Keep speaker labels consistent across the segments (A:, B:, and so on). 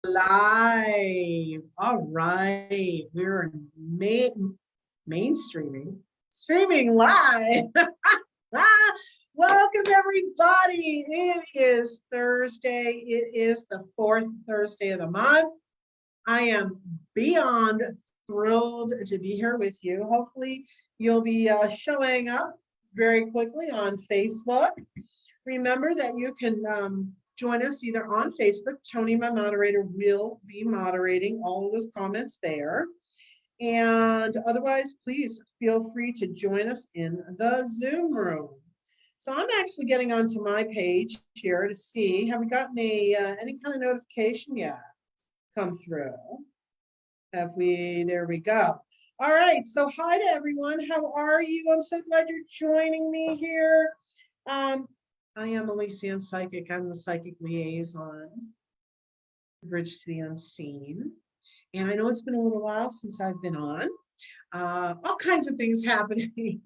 A: live. All right. We're mainstreaming, streaming live. Welcome, everybody. It is Thursday. It is the fourth Thursday of the month. I am beyond thrilled to be here with you. Hopefully, you'll be showing up very quickly on Facebook. Remember that you can join us either on Facebook. Tony, my moderator, will be moderating all of those comments there. And otherwise, please feel free to join us in the Zoom room. So I'm actually getting onto my page here to see, have we gotten any kind of notification yet come through? Have we? There we go. All right. So hi to everyone. How are you? I'm so glad you're joining me here. I am Elyse Ann Psychic. I'm the Psychic Liaison, Bridge to the Unseen. And I know it's been a little while since I've been on. All kinds of things happening.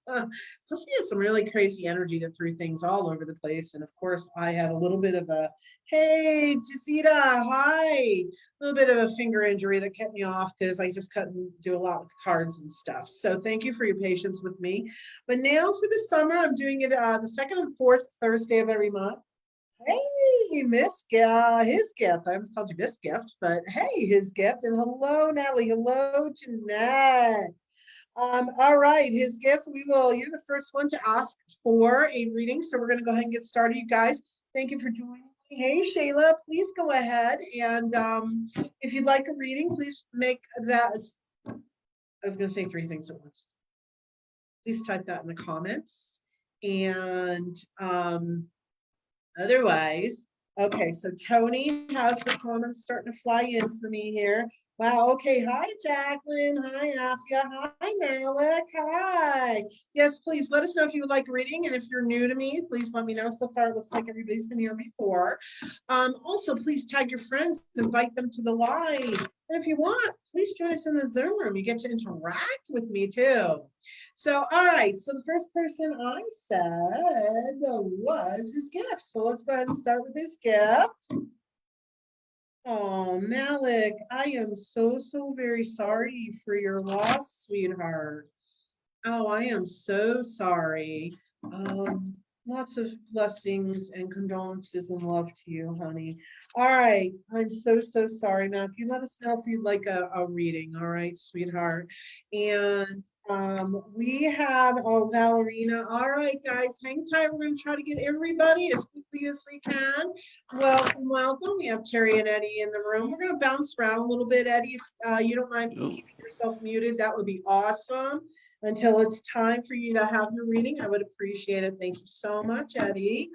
A: Plus, we had some really crazy energy that threw things all over the place. And of course, I had a little bit of a, hey, Jacita, hi. A little bit of a finger injury that kept me off because I just couldn't do a lot with cards and stuff. So thank you for your patience with me. But now for the summer, I'm doing it the second and fourth Thursday of every month. Hey, Miss Gift, his gift. I almost called you Miss Gift, but hey, his gift. And hello, Natalie. Hello, Jeanette. All right, his gift. You're the first one to ask for a reading. So we're going to go ahead and get started, you guys. Thank you for joining me. Hey, Shayla, please go ahead. And if you'd like a reading, please make that. I was going to say three things at once. Please type that in the comments. And otherwise, okay, so Tony has the comments starting to fly in for me here. Wow, okay, hi, Jacqueline, hi, Afia, hi, Malik, hi. Yes, please let us know if you would like a reading, and if you're new to me, please let me know. So far, it looks like everybody's been here before. Also, please tag your friends, invite them to the live. And if you want, please join us in the Zoom room. You get to interact with me too. So, all right. So the first person I said was his gift. So let's go ahead and start with his gift. Oh, Malik, I am so very sorry for your loss, sweetheart. Oh, I am so sorry. Lots of blessings and condolences and love to you, honey. All right. I'm so sorry, Matt. You let us know if you'd like a reading. All right, sweetheart. And we have, Valerina. All right, guys, hang tight. We're going to try to get everybody as quickly as we can. Welcome. We have Terry and Eddie in the room. We're going to bounce around a little bit, Eddie. If you don't mind keeping yourself muted, that would be awesome. Until it's time for you to have your reading, I would appreciate it. Thank you so much, Eddie.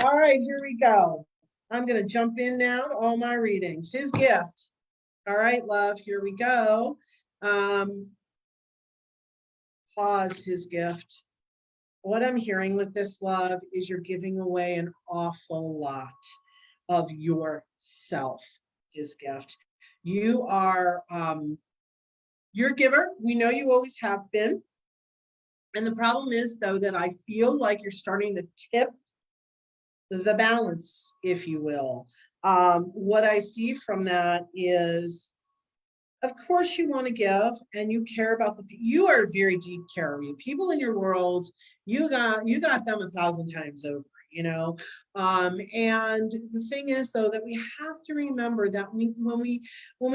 A: All right, here we go. I'm going to jump in now to all my readings. His gift. All right, love, here we go. Pause, his gift. What I'm hearing with this, love, is you're giving away an awful lot of yourself, his gift. You are... you're a giver. We know you always have been. And the problem is, though, that I feel like you're starting to tip the balance, if you will. What I see from that is, of course, you want to give and you care about you are a very deep carer. People in your world, you got them 1,000 times over, you know. And the thing is, though, that we have to remember that when we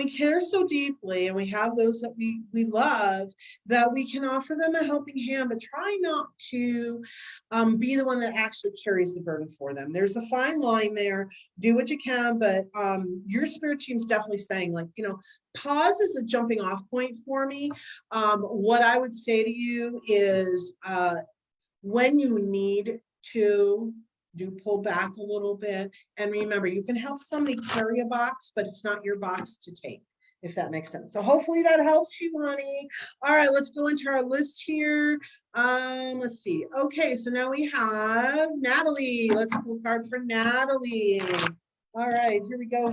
A: care so deeply and we have those that we love, that we can offer them a helping hand, but try not to be the one that actually carries the burden for them. There's a fine line there. Do what you can, but your spirit team's definitely saying, like, you know, pause is a jumping off point for me. What I would say to you is when you need to, do pull back a little bit. And remember, you can help somebody carry a box, but it's not your box to take, if that makes sense. So hopefully that helps you, honey. All right, let's go into our list here. Let's see. Okay, so now we have Natalie. Let's pull a card for Natalie. All right, here we go.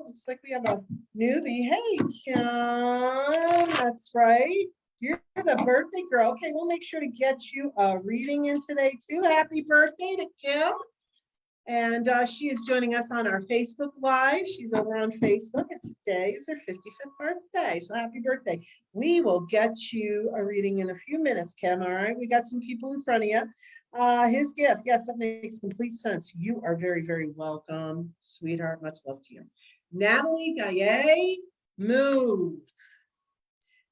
A: Looks like we have a newbie. Hey, Kim, that's right. You're the birthday girl. Okay, we'll make sure to get you a reading in today too. Happy birthday to Kim. And she is joining us on our Facebook Live. She's over on Facebook, and today is her 55th birthday. So happy birthday. We will get you a reading in a few minutes, Kim. All right. We got some people in front of you. His gift. Yes, that makes complete sense. You are very, very welcome, sweetheart. Much love to you. Natalie Gaye, move.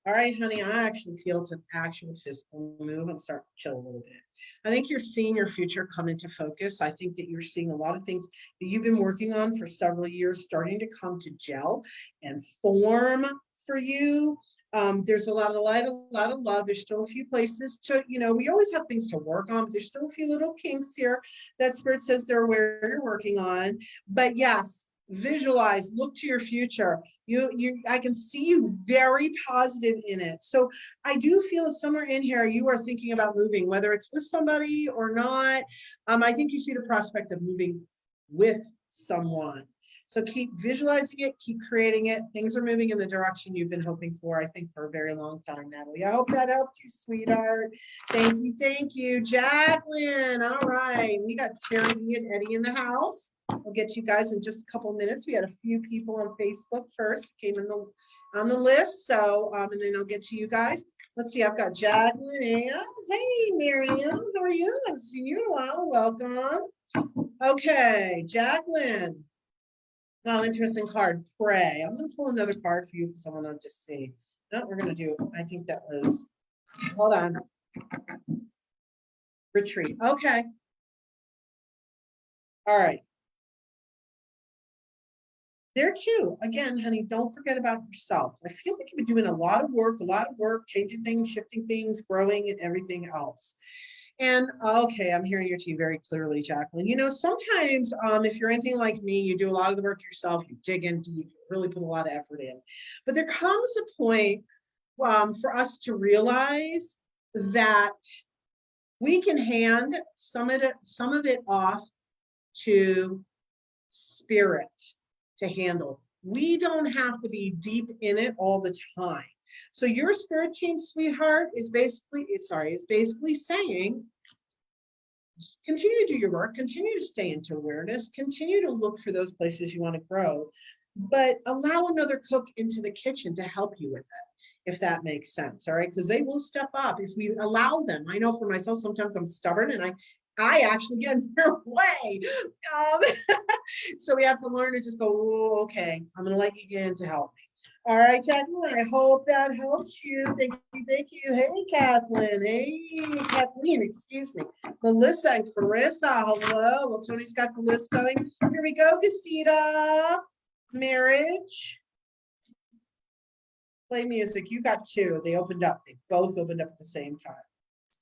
A: All right, honey, I actually feel it's an actual physical move. I'm starting to chill a little bit. I think you're seeing your future come into focus. I think that you're seeing a lot of things that you've been working on for several years starting to come to gel and form for you. There's a lot of light, a lot of love. There's still a few places to, we always have things to work on, but there's still a few little kinks here that Spirit says they're aware you're working on. But yes, visualize, look to your future. I can see you very positive in it. So I do feel that somewhere in here you are thinking about moving, whether it's with somebody or not. I think you see the prospect of moving with someone. So keep visualizing it, keep creating it. Things are moving in the direction you've been hoping for, I think, for a very long time, Natalie. I hope that helped you, sweetheart. Thank you, thank you. Jacqueline, all right. We got Terry and Eddie in the house. We'll get you guys in just a couple minutes. We had a few people on Facebook first, came in on the list. So, and then I'll get to you guys. Let's see, I've got Jacqueline and, hey, Miriam, how are you? I haven't seen you in a while. Welcome. Okay, Jacqueline. Well, interesting card, pray. I'm going to pull another card for you because I want to just see. No, we're going to do, I think that was, hold on. Retreat. Okay. All right. There too, again, honey, don't forget about yourself. I feel like you've been doing a lot of work, changing things, shifting things, growing and everything else. And okay, I'm hearing your team very clearly, Jacqueline. Sometimes if you're anything like me, you do a lot of the work yourself, you dig in deep, really put a lot of effort in. But there comes a point for us to realize that we can hand some of it off to spirit to handle. We don't have to be deep in it all the time. So your spirit team, sweetheart, is basically saying, continue to do your work, continue to stay into awareness, continue to look for those places you want to grow, but allow another cook into the kitchen to help you with it, if that makes sense, all right? Because they will step up if we allow them. I know for myself, sometimes I'm stubborn and I actually get in their way. So we have to learn to just go, oh, okay, I'm going to let you get in to help me. All right, Jacqueline, I hope that helps you. Thank you, thank you. Hey, Kathleen. Hey, Kathleen, excuse me. Melissa and Carissa, hello. Well, Tony's got the list going. Here we go, Casita. Marriage. Play music. You got two. They opened up. They both opened up at the same time.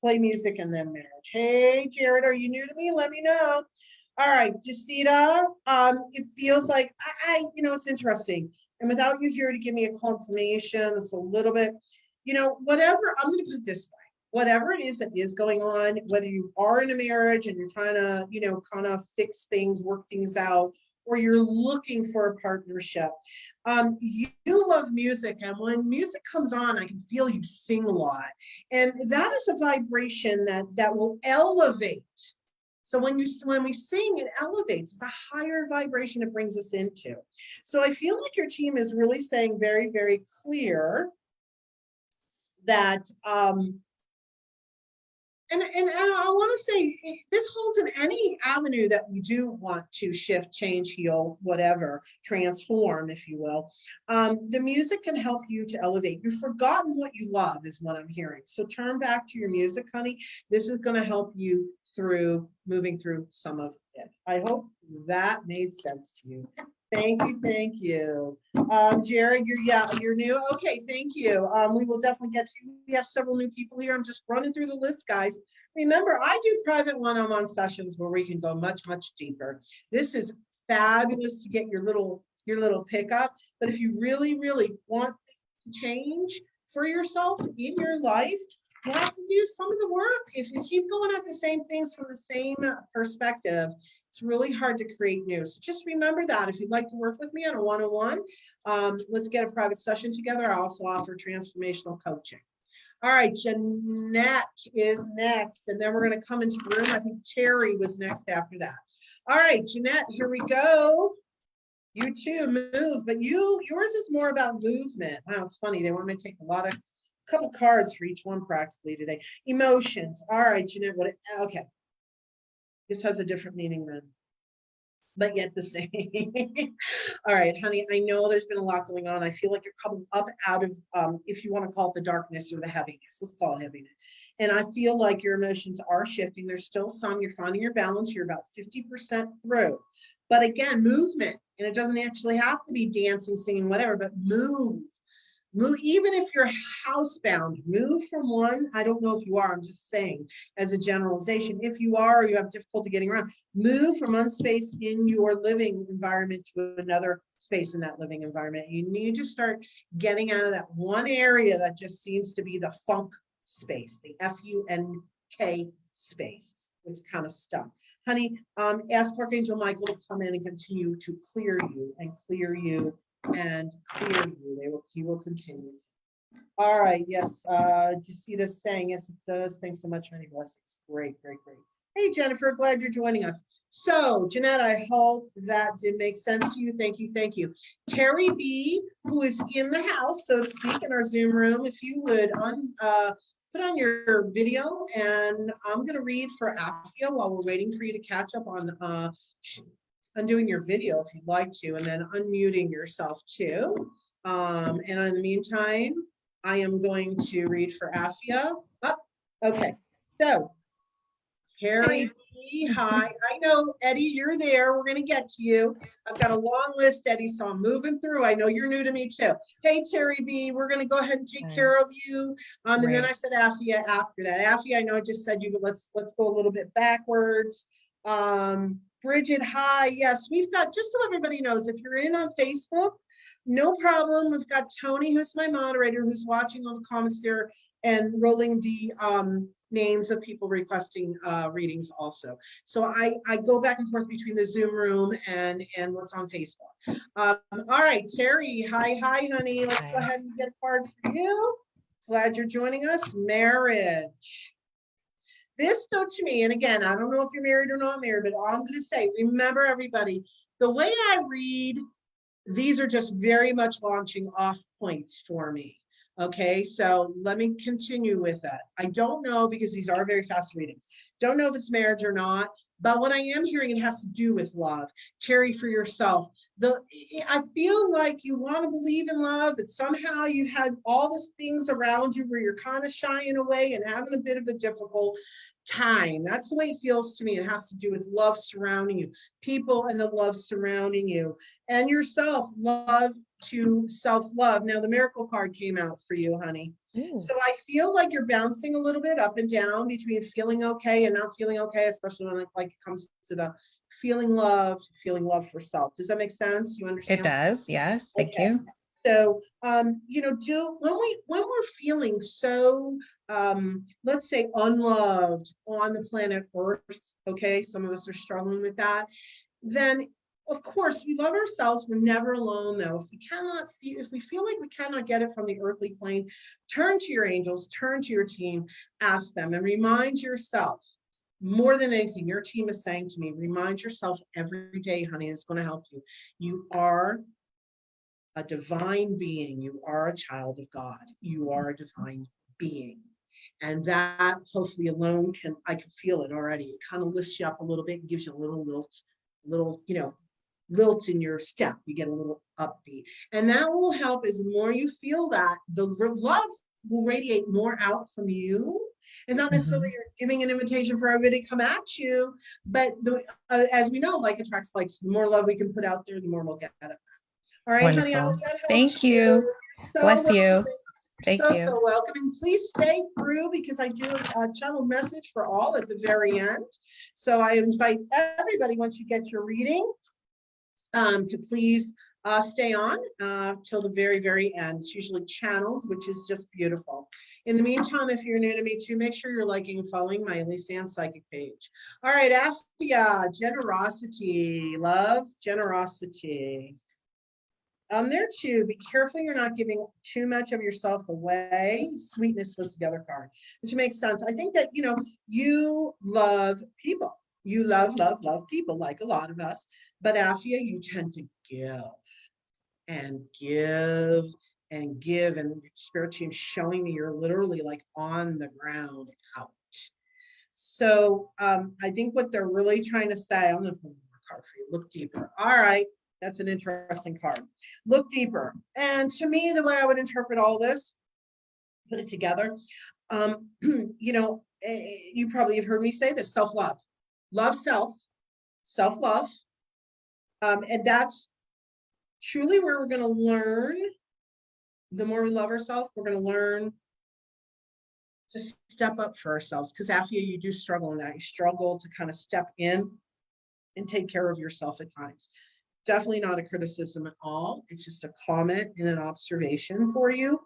A: Play music and then marriage. Hey, Jared, are you new to me? Let me know. All right, Jacita, it feels like, it's interesting. And without you here to give me a confirmation, it's a little bit, whatever, I'm going to put it this way. Whatever it is that is going on, whether you are in a marriage and you're trying to, kind of fix things, work things out, or you're looking for a partnership, you love music. And when music comes on, I can feel you sing a lot. And that is a vibration that will elevate. So when we sing, it elevates. It's a higher vibration it brings us into. So I feel like your team is really saying very, very clear that, and I want to say this holds in any avenue that we do want to shift, change, heal, whatever, transform, if you will. The music can help you to elevate. You've forgotten what you love is what I'm hearing. So turn back to your music, honey. This is going to help you through moving through some of it. I hope that made sense to you. Thank you, thank you. Jared, you're new. Okay, thank you. We will definitely get to you. We have several new people here. I'm just running through the list, guys. Remember, I do private one-on-one sessions where we can go much, much deeper. This is fabulous to get your little pickup. But if you really, really want to change for yourself in your life, you have to do some of the work. If you keep going at the same things from the same perspective, it's really hard to create new. So just remember that. If you'd like to work with me on a one-on-one, let's get a private session together. I also offer transformational coaching. All right, Jeanette is next, and then we're going to come into the room. I think Terry was next after that. All right, Jeanette, here we go. You too, move, but yours is more about movement. Wow, it's funny. They want me to take a couple cards for each one practically today. Emotions. All right, Jeanette, okay. This has a different meaning then, but yet the same. All right, honey, I know there's been a lot going on. I feel like you're coming up out of, if you want to call it the darkness or the heaviness, let's call it heaviness. And I feel like your emotions are shifting. There's still some, you're finding your balance. You're about 50% through. But again, movement, and it doesn't actually have to be dancing, singing, whatever, but move. Move, even if you're housebound, move from one. I don't know if you are, I'm just saying as a generalization. If you are, or you have difficulty getting around, move from one space in your living environment to another space in that living environment. You need to start getting out of that one area that just seems to be the funk space, the FUNK space. It's kind of stuck. Honey, ask Archangel Michael to come in and continue to clear you and clear you and clear you. He will continue. All right, yes. Jacita saying, yes, it does. Thanks so much. Many blessings. Great, great, great. Hey, Jennifer, glad you're joining us. So, Jeanette, I hope that did make sense to you. Thank you, thank you. Terry B, who is in the house, so to speak, in our Zoom room, if you would put on your video, and I'm going to read for Afia while we're waiting for you to catch up on undoing your video if you'd like to, and then unmuting yourself too. And in the meantime, I am going to read for Afia. Oh, okay, so Harry, hi. I know, Eddie, you're there. We're going to get to you. I've got a long list, Eddie, so I'm moving through. I know you're new to me too. Hey, Terry B, we're going to go ahead and take care of you. And then I said Afia after that. Afia, I know I just said you, but let's go a little bit backwards. Bridget, hi. Yes, we've got, just so everybody knows, if you're in on Facebook, no problem. We've got Tony, who's my moderator, who's watching all the comments there and rolling the names of people requesting readings also. So I go back and forth between the Zoom room and what's on Facebook. All right, Terry, hi, honey. Let's go ahead and get a card for you. Glad you're joining us. Marriage. This, though, to me, and again, I don't know if you're married or not married, but all I'm going to say, remember, everybody, the way I read, these are just very much launching off points for me. Okay, so let me continue with that. I don't know, because these are very fast readings. Don't know if it's marriage or not, but what I am hearing, it has to do with love. Terry, for yourself, I feel like you want to believe in love, but somehow you had all these things around you where you're kind of shying away and having a bit of a difficult time. That's the way it feels to me. It has to do with love surrounding you, people and the love surrounding you, and yourself, love to self-love. Now the miracle card came out for you, honey. So I feel like you're bouncing a little bit up and down between feeling okay and not feeling okay, especially when it comes to the feeling love for self. Does that make sense? You understand?
B: It does. Yes. Thank you.
A: So, you know, when we're feeling so, let's say, unloved on the planet Earth, okay, some of us are struggling with that, then of course we love ourselves. We're never alone, though. If we feel like we cannot get it from the earthly plane, turn to your angels, turn to your team, ask them, and remind yourself. More than anything, your team is saying to me, remind yourself every day, honey, it's going to help you. You are a divine being. You are a child of God. You are a divine being. And that hopefully alone I can feel it already. It kind of lifts you up a little bit and gives you a little lilt in your step. You get a little upbeat. And that will help. As the more you feel that, the love will radiate more out from you. It's not necessarily you're giving an invitation for everybody to come at you, but as we know, like attracts like. So the more love we can put out there, the more we'll get at it. All right,
B: wonderful.
A: Honey, I hope that helps.
B: Thank you.
A: So
B: bless you.
A: Thank you. So welcome. And please stay through, because I do a channel message for all at the very end. So I invite everybody, once you get your reading, to please stay on till the very, very end. It's usually channeled, which is just beautiful. In the meantime, if you're new to me too, make sure you're liking and following my Elyse Ann Psychic page. All right, Afia, generosity, love, generosity. There too, be careful you're not giving too much of yourself away. Sweetness was the other card, which makes sense. I think that, you know, you love people. You love, love, love people like a lot of us. But Afia, you tend to give and give and give. And spirit team showing me you're literally like on the ground out. So I think what they're really trying to say, I'm going to pull one more card for you. Look deeper. All right. That's an interesting card. Look deeper. And to me, the way I would interpret all this, put it together, you know, you probably have heard me say this, self-love. Love self, self-love. And that's truly where we're going to learn. The more we love ourselves, we're going to learn to step up for ourselves. Because Afia, you do struggle in that. You struggle to kind of step in and take care of yourself at times. Definitely not a criticism at all. It's just a comment and an observation for you.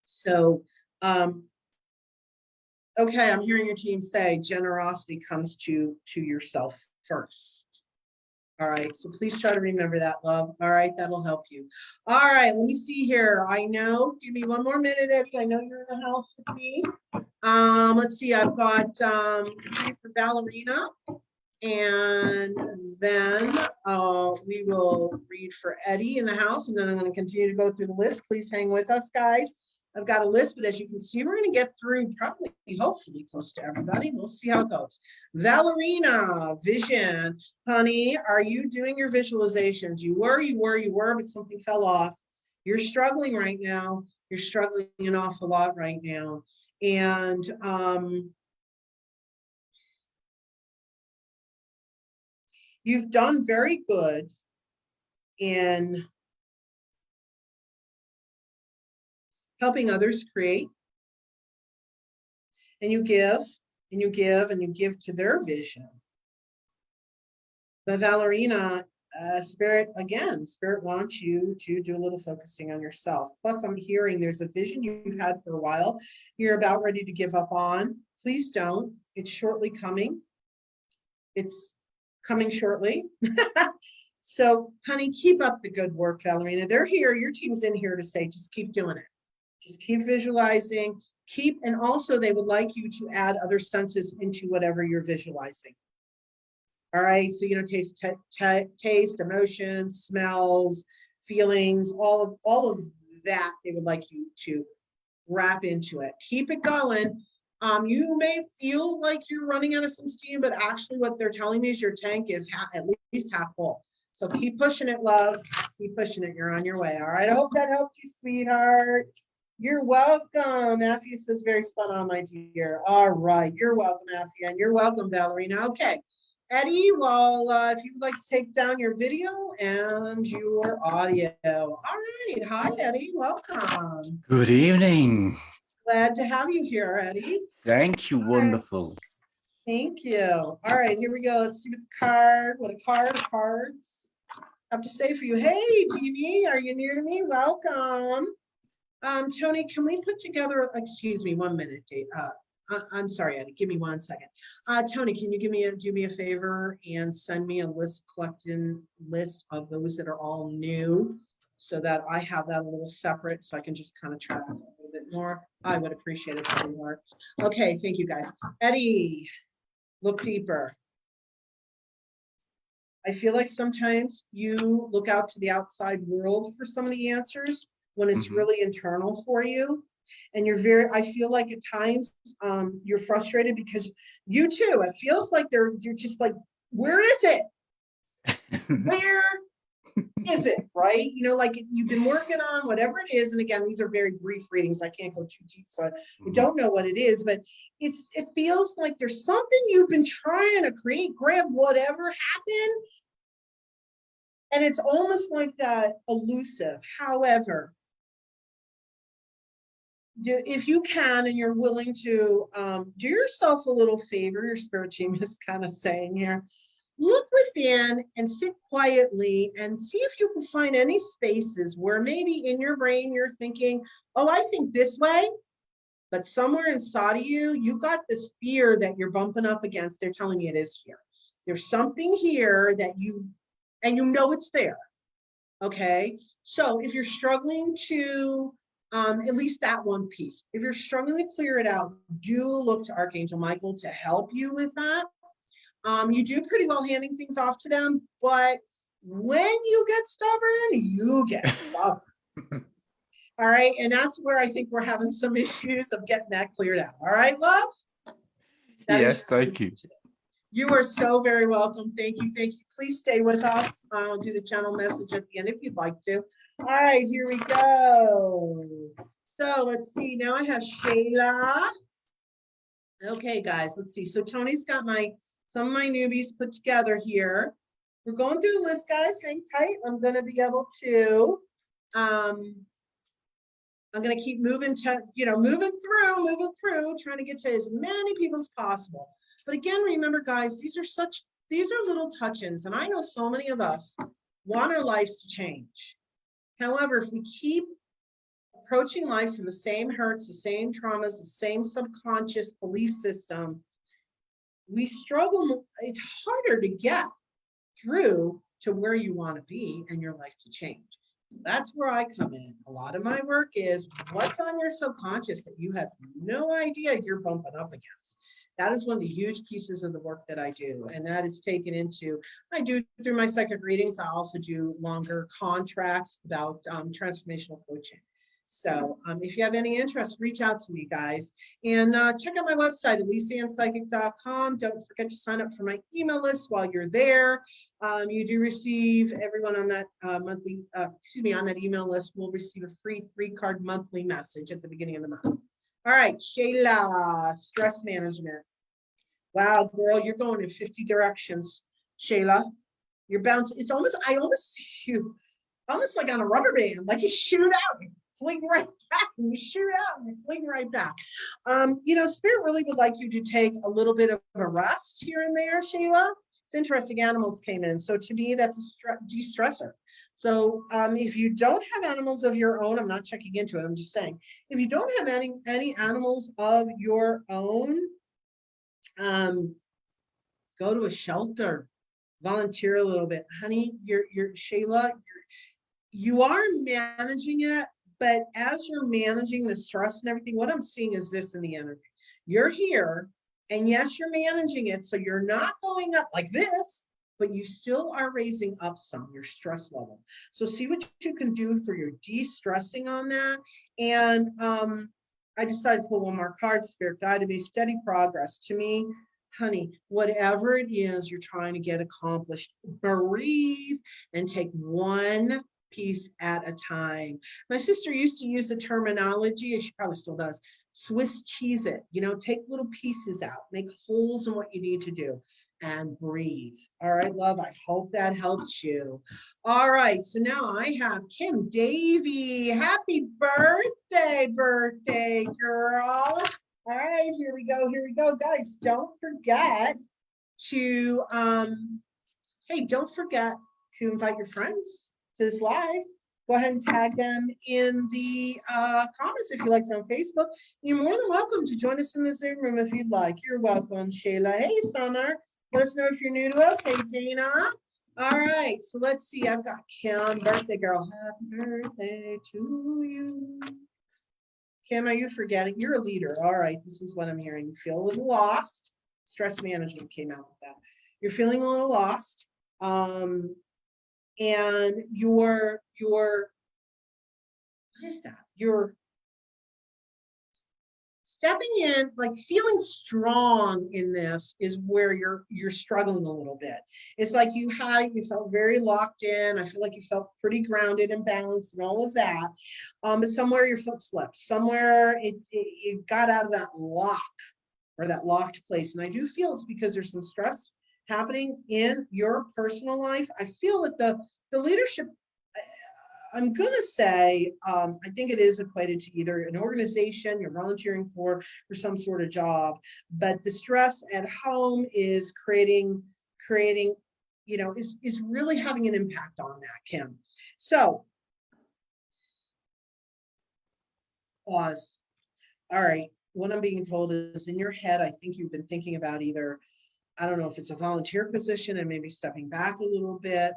A: So, okay, I'm hearing your team say generosity comes to yourself first. All right, so please try to remember that, love. All right, that'll help you. All right, let me see here. I know, give me one more minute if I know you're in the house with me. Let's see, I've got for Valerina, and then we will read for Eddie in the house, and then I'm going to continue to go through the list. Please hang with us, guys. I've got a list, but as you can see, we're going to get through probably, hopefully, close to everybody. We'll see how it goes. Valerina, vision. Honey, are you doing your visualizations? You were, but something fell off. You're struggling right now. You're struggling an awful lot right now. And you've done very good in helping others create, and you give, and you give, and you give to their vision. But Valerina, Spirit wants you to do a little focusing on yourself. Plus, I'm hearing there's a vision you've had for a while. You're about ready to give up on. Please don't. It's shortly coming. It's coming shortly. So, honey, keep up the good work, Valerina. They're here. Your team's in here to say, just keep doing it. Just keep visualizing, and also they would like you to add other senses into whatever you're visualizing. All right, so, you know, taste, emotions, smells, feelings, all of that, they would like you to wrap into it. Keep it going. You may feel like you're running out of some steam, but actually what they're telling me is your tank is at least half full. So keep pushing it, love. Keep pushing it. You're on your way. All right, I hope that helped you, sweetheart. You're welcome. Afia says very spot on, my dear. All right. You're welcome, Afia, and you're welcome, Valerina. Okay. Eddie, well, if you would like to take down your video and your audio. All right. Hi, Eddie. Welcome.
C: Good evening.
A: Glad to have you here, Eddie.
C: Thank you.
A: All
C: wonderful.
A: Right. Thank you. All right. Here we go. Let's see what a card of cards have to say for you. Hey, Jeannie, are you near to me? Welcome. Tony, can we put together, excuse me, 1 minute, I'm sorry, Eddie, give me 1 second. Tony, can you do me a favor and send me a collected list of those that are all new so that I have that a little separate so I can just kind of track a little bit more. I would appreciate it, sweetheart. Okay, thank you guys. Eddie, look deeper. I feel like sometimes you look out to the outside world for some of the answers when it's really internal for you. And I feel like at times you're frustrated because you too, it feels like you're just like, where is it? Where is it? Right? You know, like you've been working on whatever it is. And again, these are very brief readings. I can't go too deep. So I don't know what it is, but it feels like there's something you've been trying to create, grab whatever happened. And it's almost like that elusive. However, if you can and you're willing to do yourself a little favor, your spirit team is kind of saying here, look within and sit quietly and see if you can find any spaces where maybe in your brain you're thinking, oh, I think this way, but somewhere inside of you, you got this fear that you're bumping up against. They're telling me it is fear. There's something here that and you know it's there. Okay, so if you're struggling to at least that one piece, if you're struggling to clear it out, do look to Archangel Michael to help you with that. You do pretty well handing things off to them, but when you get stubborn, you get stubborn. All right, and that's where I think we're having some issues of getting that cleared out. All right, love? That is
C: Yes, thank you.
A: You are so very welcome. Thank you. Thank you. Please stay with us. I'll do the channel message at the end if you'd like to. All right, here we go. So let's see. Now I have Shayla. Okay, guys, let's see. So Tony's got some of my newbies put together here. We're going through the list, guys. Hang tight. I'm going to be able to I'm going to keep moving through, trying to get to as many people as possible. But again, remember, guys, these are little touch-ins, and I know so many of us want our lives to change. However, if we keep approaching life from the same hurts, the same traumas, the same subconscious belief system, we struggle. It's harder to get through to where you want to be and your life to change. That's where I come in. A lot of my work is what's on your subconscious that you have no idea you're bumping up against. That is one of the huge pieces of the work that I do. And that is taken into, I do through my psychic readings. I also do longer contracts about transformational coaching. So if you have any interest, reach out to me, guys. And check out my website, ElyseAnnPsychic.com. Don't forget to sign up for my email list while you're there. You do receive, everyone on that on that email list will receive a free 3-card monthly message at the beginning of the month. All right, Shayla, stress management. Wow, girl, you're going in 50 directions, Shayla. You're bouncing. It's almost, I almost see you, almost like on a rubber band, like you shoot out, you fling right back, and you shoot out, and you fling right back. Spirit really would like you to take a little bit of a rest here and there, Shayla. It's interesting, animals came in. So to me, that's a de-stressor. So if you don't have animals of your own, I'm not checking into it, I'm just saying, if you don't have any animals of your own, go to a shelter, volunteer a little bit. Honey, you're Shayla, you are managing it, but as you're managing the stress and everything, what I'm seeing is this in the energy. You're here, and yes, you're managing it, so you're not going up like this, but you still are raising up your stress level. So see what you can do for your de-stressing on that. And I decided to pull one more card, Spirit Guided me, steady progress. To me, honey, whatever it is you're trying to get accomplished, breathe and take one piece at a time. My sister used to use the terminology, and she probably still does, Swiss cheese it, take little pieces out, make holes in what you need to do, and breathe. All right, love, I hope that helps you. All right, so now I have Kim Davy. Happy birthday, girl. All right, here we go. Guys, don't forget to, don't forget to invite your friends to this live. Go ahead and tag them in the comments if you like to on Facebook. You're more than welcome to join us in the Zoom room if you'd like. You're welcome, Shayla. Hey, Summer. Let us know if you're new to us. Hey, Dana. All right, so let's see. I've got Kim, birthday girl. Happy birthday to you. Kim, are you forgetting? You're a leader. All right, this is what I'm hearing. You feel a little lost. Stress management came out with that. You're feeling a little lost. And you're what is that? You're stepping in, like feeling strong in this is where you're struggling a little bit. It's like you felt very locked in. I feel like you felt pretty grounded and balanced and all of that. But somewhere your foot slipped. Somewhere it got out of that lock or that locked place. And I do feel it's because there's some stress happening in your personal life. I feel that the leadership, I'm going to say, I think it is equated to either an organization you're volunteering for some sort of job, but the stress at home is creating, is really having an impact on that, Kim. So, pause. All right. What I'm being told is in your head, I think you've been thinking about either, I don't know if it's a volunteer position and maybe stepping back a little bit.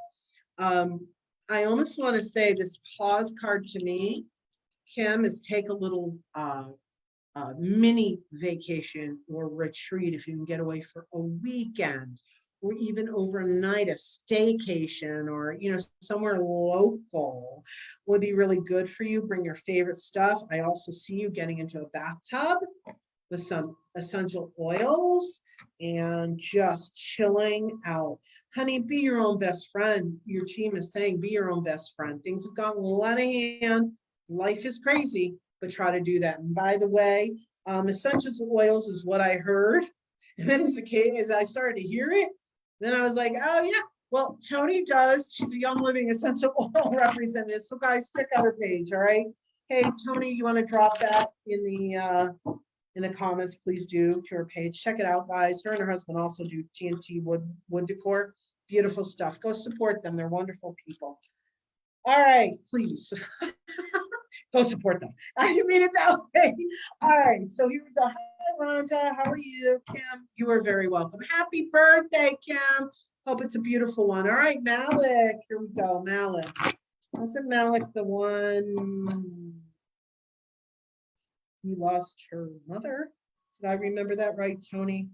A: I almost want to say this pause card to me, Kim, is take a little mini vacation or retreat if you can get away for a weekend or even overnight, a staycation, or somewhere local would be really good for you. Bring your favorite stuff. I also see you getting into a bathtub with some essential oils and just chilling out. Honey, be your own best friend. Your team is saying be your own best friend. Things have gotten a lot of hand. Life is crazy, but try to do that. And by the way, essential oils is what I heard. And then as I started to hear it, then I was like, oh yeah, well, Tony does. She's a Young Living essential oil representative. So guys, check out her page, all right? Hey, Tony, you want to drop that in the comments, please do, to her page. Check it out, guys. Her and her husband also do TNT wood decor. Beautiful stuff. Go support them. They're wonderful people. All right, please. Go support them. I didn't mean it that way. All right, so here we go. Hi, Rhonda. How are you? Kim, you are very welcome. Happy birthday, Kim. Hope it's a beautiful one. All right, Malik. Here we go. Malik. Wasn't Malik the one who lost her mother? Did I remember that right, Tony?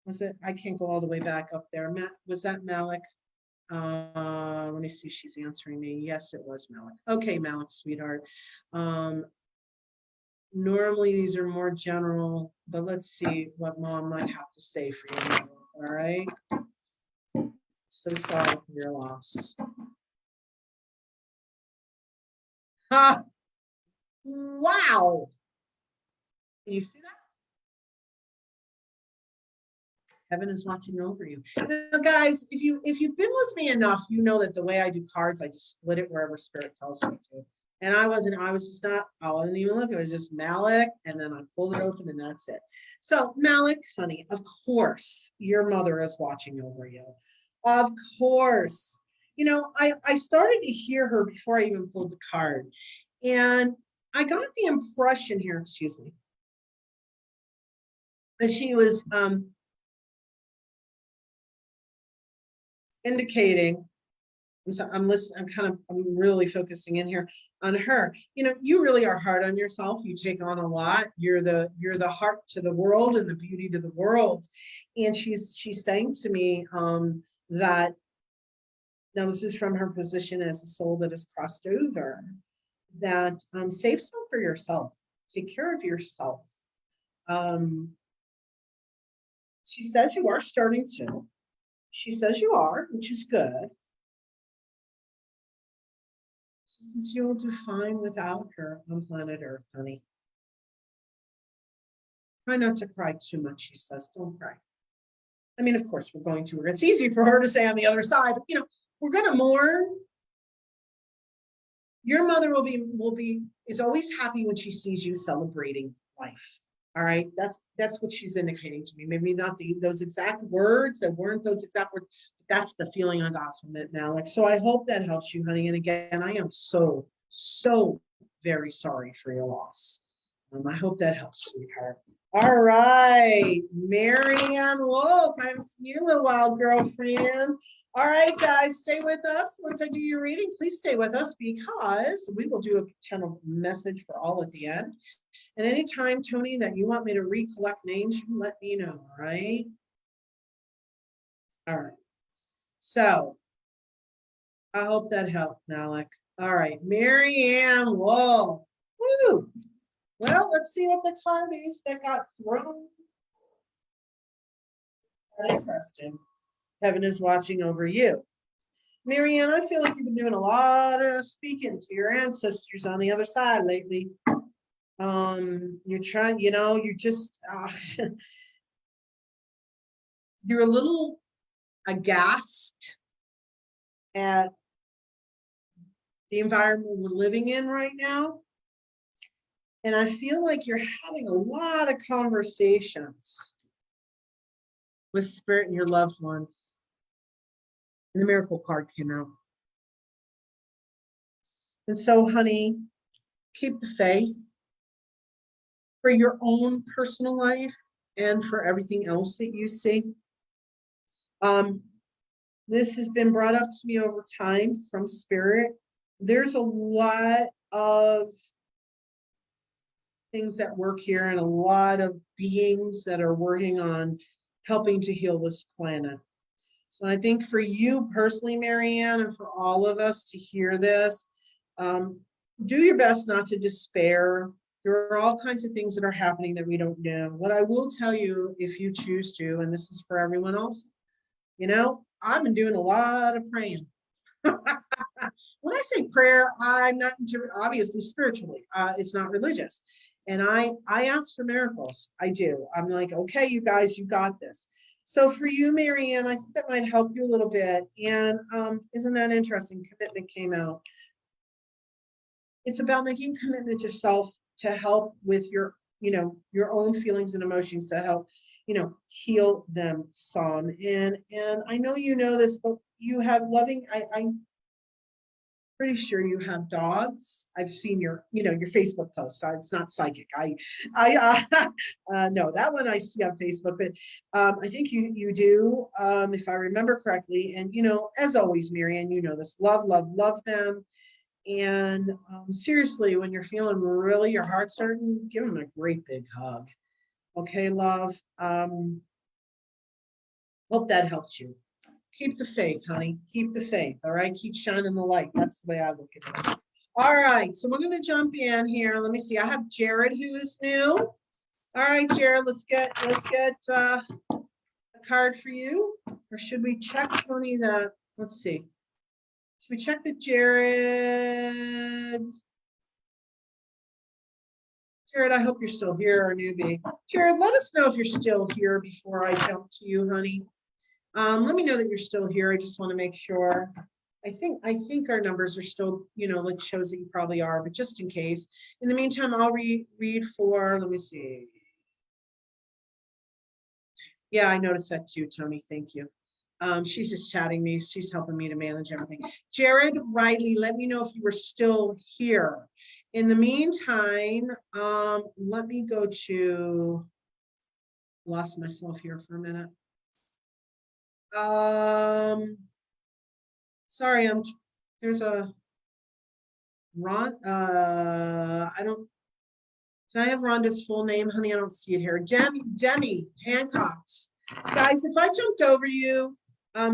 A: Was it? I can't go all the way back up there. Was that Malik? Let me see if she's answering me. Yes, it was Malik. Okay, Malik, sweetheart. Normally these are more general, but let's see what mom might have to say for you. All right. So sorry for your loss. Ha! Wow. Can you see that? Heaven is watching over you. Now, guys, if you've been with me enough, you know that the way I do cards, I just split it wherever spirit tells me to. And I wasn't even look, it was just Malik, and then I pulled it open and that's it. So Malik, honey, of course, your mother is watching over you. Of course. I started to hear her before I even pulled the card. And I got the impression here, excuse me, that she was indicating, so I'm listening, I'm really focusing in here on her. You really are hard on yourself. You take on a lot. You're the heart to the world and the beauty to the world. And she's saying to me that, now this is from her position as a soul that has crossed over, that save some for yourself. Take care of yourself. She says you are starting to. She says you are, which is good. She says you will do fine without her on planet Earth, honey. Try not to cry too much, she says. Don't cry. I mean, of course, we're going to. It's easy for her to say on the other side, but we're going to mourn. Your mother is always happy when she sees you celebrating life. All right, that's what she's indicating to me. Maybe not those exact words, that weren't those exact words, but that's the feeling I got from it, Malik. So I hope that helps you, honey. And again, I am so very sorry for your loss. I hope that helps, sweetheart. All right, Marianne Wolf, I haven't seen you in a while, girlfriend. All right, guys, stay with us. Once I do your reading, please stay with us because we will do a kind of message for all at the end. And anytime, Tony, that you want me to recollect names, you let me know, all right? All right. So I hope that helped, Malik. All right, Marianne Wolf. Woo! Well, let's see what the card is that got thrown. Interesting. Heaven is watching over you. Marianne, I feel like you've been doing a lot of speaking to your ancestors on the other side lately. You're trying, you're just, you're a little aghast at the environment we're living in right now. And I feel like you're having a lot of conversations with spirit and your loved ones. And the miracle card came out. And so, honey, keep the faith for your own personal life and for everything else that you see. This has been brought up to me over time from spirit. There's a lot of things that work here and a lot of beings that are working on helping to heal this planet. So I think for you personally, Marianne, and for all of us to hear this, do your best not to despair. There are all kinds of things that are happening that we don't know. What I will tell you, if you choose to, and this is for everyone else, I've been doing a lot of praying. When I say prayer, I'm not obviously spiritually. It's not religious. And I ask for miracles. I do. I'm like, okay, you guys, you got this. So for you, Marianne, I think that might help you a little bit. And isn't that interesting? Commitment came out. It's about making commitment to self to help with your own feelings and emotions to help, heal them some. And I know you know this, but you have loving, I'm pretty sure you have dogs. I've seen your Facebook posts. It's not psychic. No, that one I see on Facebook, but I think you do, if I remember correctly. And as always, Marianne, you know this. Love them. And seriously, when you're feeling really your heart starting, give them a great big hug. Okay, love. Hope that helped you. Keep the faith, honey. Keep the faith. All right. Keep shining the light. That's the way I look at it. All right. So we're going to jump in here. Let me see. I have Jared, who is new. All right, Jared. Let's get a card for you. Or should we check, Tony? That let's see. Should we check that Jared? Jared, I hope you're still here, our newbie. Jared, let us know if you're still here before I jump to you, honey. Let me know that you're still here. I just want to make sure. I think our numbers are still, like shows that you probably are, but just in case. In the meantime, I'll read for, let me see. Yeah, I noticed that too, Tony. Thank you. She's just chatting me. She's helping me to manage everything. Jared Riley, let me know if you were still here. In the meantime, let me go to, lost myself here for a minute. Sorry, there's a Ron, can I have Rhonda's full name, honey? I don't see it here. Demi Hancock's. Guys, if I jumped over you,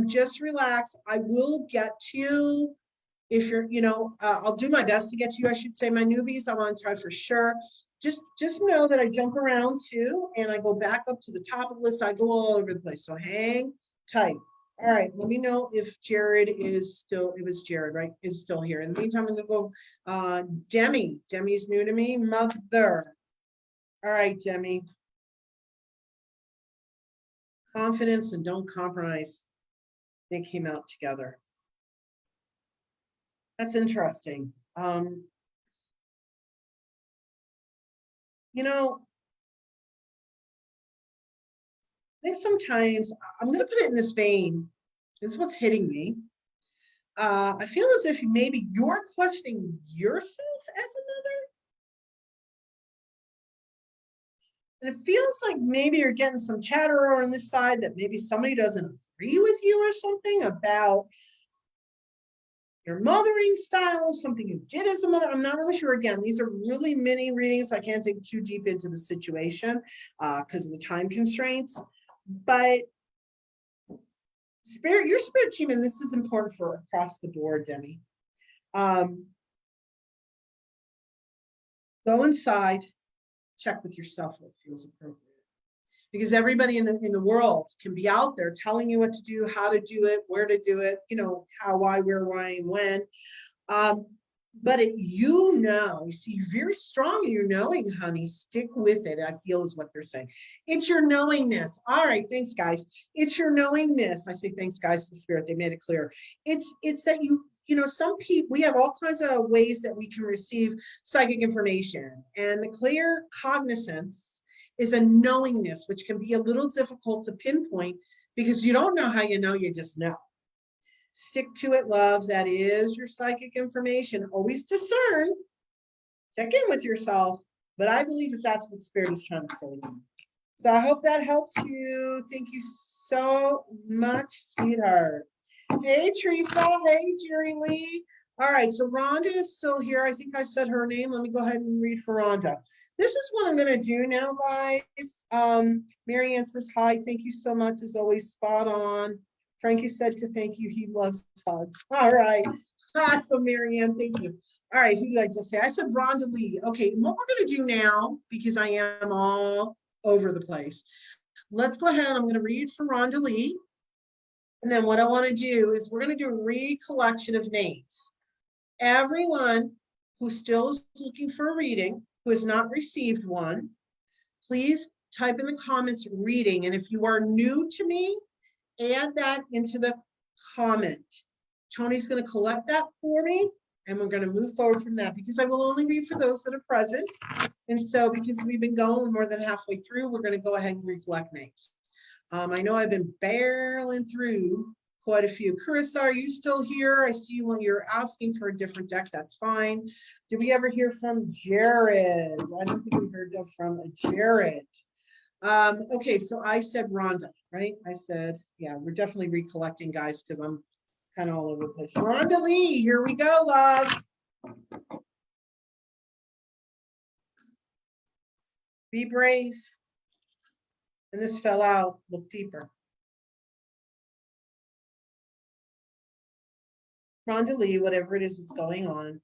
A: just relax. I will get to you. If you're, I'll do my best to get to you. I should say, my newbies, I want to try for sure. Just know that I jump around too, and I go back up to the top of the list. I go all over the place. So hang tight. All right, let me know if Jared is still, it was Jared, right? Is still here. In the meantime, I'm gonna go Demi. Demi's new to me, mother. All right, Demi. Confidence and don't compromise. They came out together. That's interesting. I think sometimes I'm going to put it in this vein. This is what's hitting me. I feel as if maybe you're questioning yourself as a mother. And it feels like maybe you're getting some chatter on this side that maybe somebody doesn't agree with you or something about your mothering style, something you did as a mother. I'm not really sure. Again, these are really mini readings. I can't dig too deep into the situation because of the time constraints. But your spirit team, and this is important for across the board, Demi. Go inside, check with yourself what feels appropriate. Because everybody in the world can be out there telling you what to do, how to do it, where to do it, how, why, where, why, and when. But you see, you're very strong in your knowing, honey. Stick with it, I feel is what they're saying. It's your knowingness. All right, thanks, guys. It's your knowingness. I say thanks, guys, to the spirit. They made it clear. It's that some people, we have all kinds of ways that we can receive psychic information. And the clear cognizance is a knowingness, which can be a little difficult to pinpoint because you don't know how you know, you just know. Stick to it, love. That is your psychic information. Always discern. Check in with yourself. But I believe that that's what Spirit is trying to say. So I hope that helps you. Thank you so much, sweetheart. Hey, Teresa. Hey, Jerry Lee. All right, so Rhonda is still here. I think I said her name. Let me go ahead and read for Rhonda. This is what I'm going to do now, guys. Marianne says hi. Thank you so much. As always, spot on. Frankie said to thank you. He loves hugs. All right. Awesome, Marianne. Thank you. All right. Who did I just say? I said Rhonda Lee. Okay. What we're going to do now, because I am all over the place, let's go ahead. I'm going to read for Rhonda Lee. And then what I want to do is we're going to do a recollection of names. Everyone who still is looking for a reading, who has not received one, please type in the comments reading. And if you are new to me, add that into the comment. Tony's going to collect that for me, and we're going to move forward from that because I will only read for those that are present. And so because we've been going more than halfway through, we're going to go ahead and recollect names. I know I've been barreling through quite a few. Carissa, are you still here? I see you when you're asking for a different deck. That's fine. Did we ever hear from Jared? I don't think we heard from Jared. Okay, so I said Rhonda, right? I said, yeah, we're definitely recollecting, guys, because I'm kind of all over the place. Rhonda Lee, here we go, love. Be brave. And this fell out. Look deeper. Rhonda Lee, whatever it is that's going on.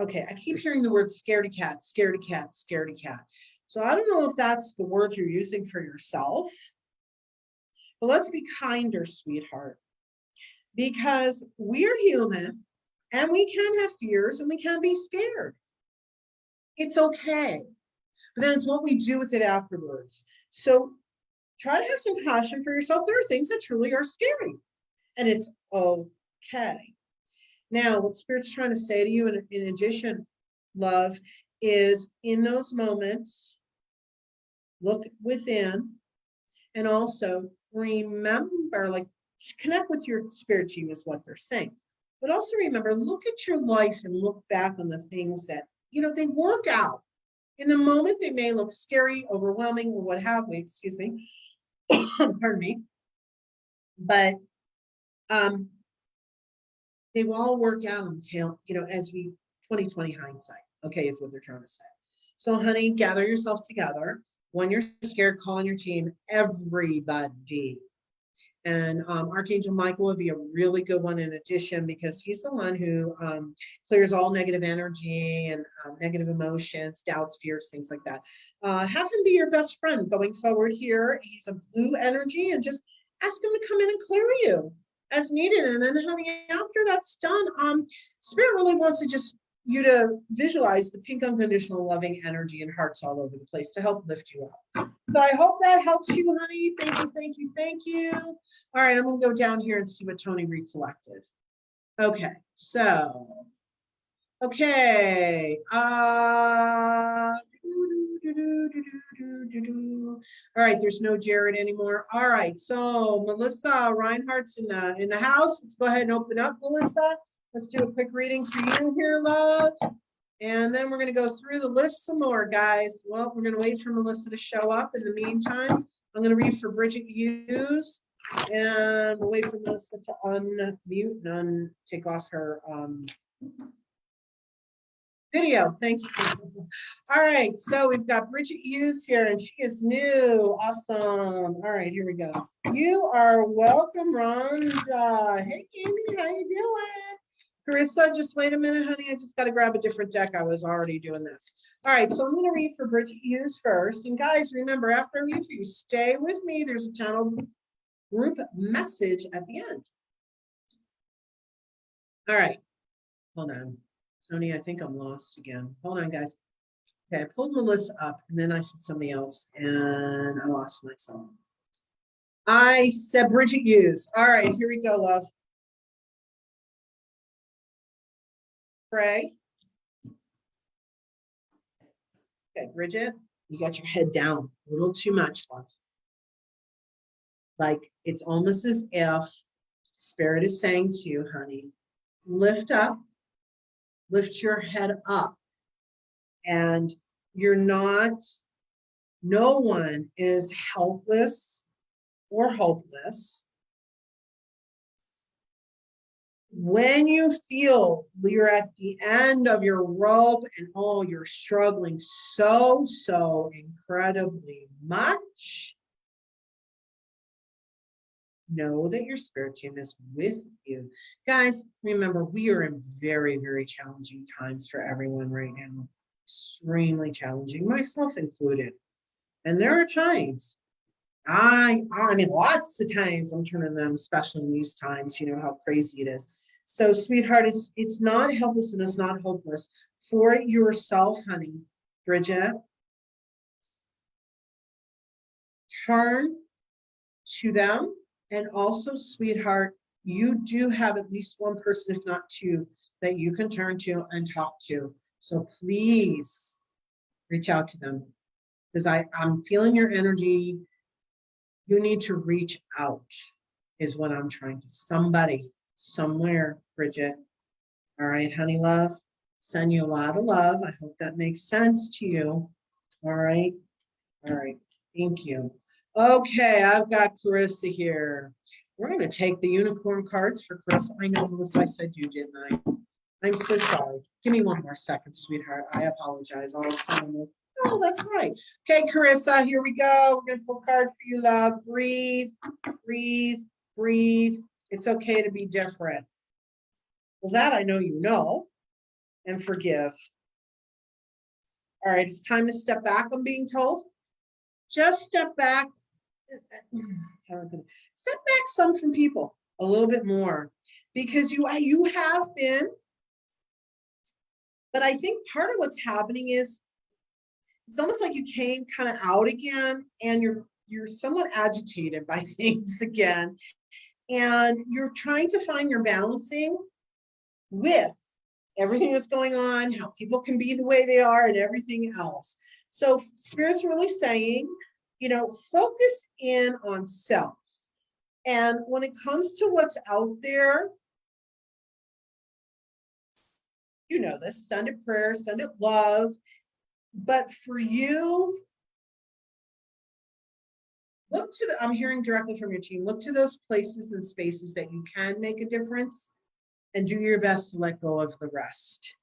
A: Okay, I keep hearing the word scaredy cat, scaredy cat, scaredy cat. So I don't know if that's the word you're using for yourself, but let's be kinder, sweetheart, because we're human and we can have fears and we can be scared. It's okay. But then it's what we do with it afterwards. So try to have some compassion for yourself. There are things that truly are scary, and it's okay. Now, what Spirit's trying to say to you in addition, love, is in those moments, look within and also remember, like connect with your spirit team is what they're saying. But also remember, look at your life and look back on the things that, they work out. In the moment, they may look scary, overwhelming, or what have we, excuse me, pardon me. But they will all work out on the tail, as we 2020 hindsight, okay, is what they're trying to say. So, honey, gather yourself together. When you're scared, call on your team, everybody. And Archangel Michael would be a really good one in addition, because he's the one who clears all negative energy and negative emotions, doubts, fears, things like that. Have him be your best friend going forward here. He's a blue energy, and just ask him to come in and clear you as needed. And then after that's done, Spirit really wants to just you to visualize the pink unconditional loving energy and hearts all over the place to help lift you up. So I hope that helps you, honey. Thank you, thank you, thank you. All right, I'm going to go down here and see what Tony recollected. Okay, so, okay. All right, there's no Jared anymore. All right, so Melissa Reinhardt's in the house. Let's go ahead and open up, Melissa. Let's do a quick reading for you here, love. And then we're going to go through the list some more, guys. Well, we're going to wait for Melissa to show up. In the meantime, I'm going to read for Bridget Hughes. And we'll wait for Melissa to unmute and take off her video. Thank you. All right, so we've got Bridget Hughes here, and she is new. Awesome. All right, here we go. You are welcome, Rhonda. Hey, Amy, how you doing? Carissa, just wait a minute, honey. I just got to grab a different deck. I was already doing this. All right, so I'm going to read for Bridget Hughes first. And guys, remember, after I read for you, stay with me. There's a channel group message at the end. All right, hold on. Tony, I think I'm lost again. Hold on, guys. Okay, I pulled Melissa up, and then I said somebody else, and I lost myself. I said Bridget Hughes. All right, here we go, love. Pray. Okay, Bridget, you got your head down a little too much, love. Like, it's almost as if Spirit is saying to you, honey, lift up, lift your head up. And you're not, no one is helpless or hopeless. When you feel you're at the end of your rope and oh, you're struggling so incredibly much, Know that your spirit team is with you. Guys, remember, we are in very, very challenging times for everyone right now. Extremely challenging, myself included. And there are times, I mean, lots of times I'm turning them, especially in these times, you know how crazy it is. So, sweetheart, it's not helpless and it's not hopeless. For yourself, honey, Bridget, turn to them. And also, sweetheart, you do have at least one person, if not two, that you can turn to and talk to. So please reach out to them, because I'm feeling your energy. You need to reach out is what I'm trying to. Somebody, somewhere, Bridget. All right, honey love. Send you a lot of love. I hope that makes sense to you. All right. All right. Thank you. Okay, I've got Carissa here. We're going to take the unicorn cards for Carissa. I know, Melissa, I said you, didn't I? I'm so sorry. Give me one more second, sweetheart. I apologize. All of a sudden, oh, that's right. Okay, Carissa, here we go. We're going to pull a card for you, love. Breathe, breathe, breathe. It's okay to be different. Well, that I know you know. And forgive. All right, it's time to step back, I'm being told. Just step back. Step back some from people a little bit more, because you have been, but I think part of what's happening is it's almost like you came kind of out again, and you're somewhat agitated by things again, and you're trying to find your balancing with everything that's going on, how people can be the way they are, and everything else. So Spirit's really saying, you know, focus in on self. And when it comes to what's out there, you know this, send it prayer, send it love. But for you, look to I'm hearing directly from your team, look to those places and spaces that you can make a difference, and do your best to let go of the rest.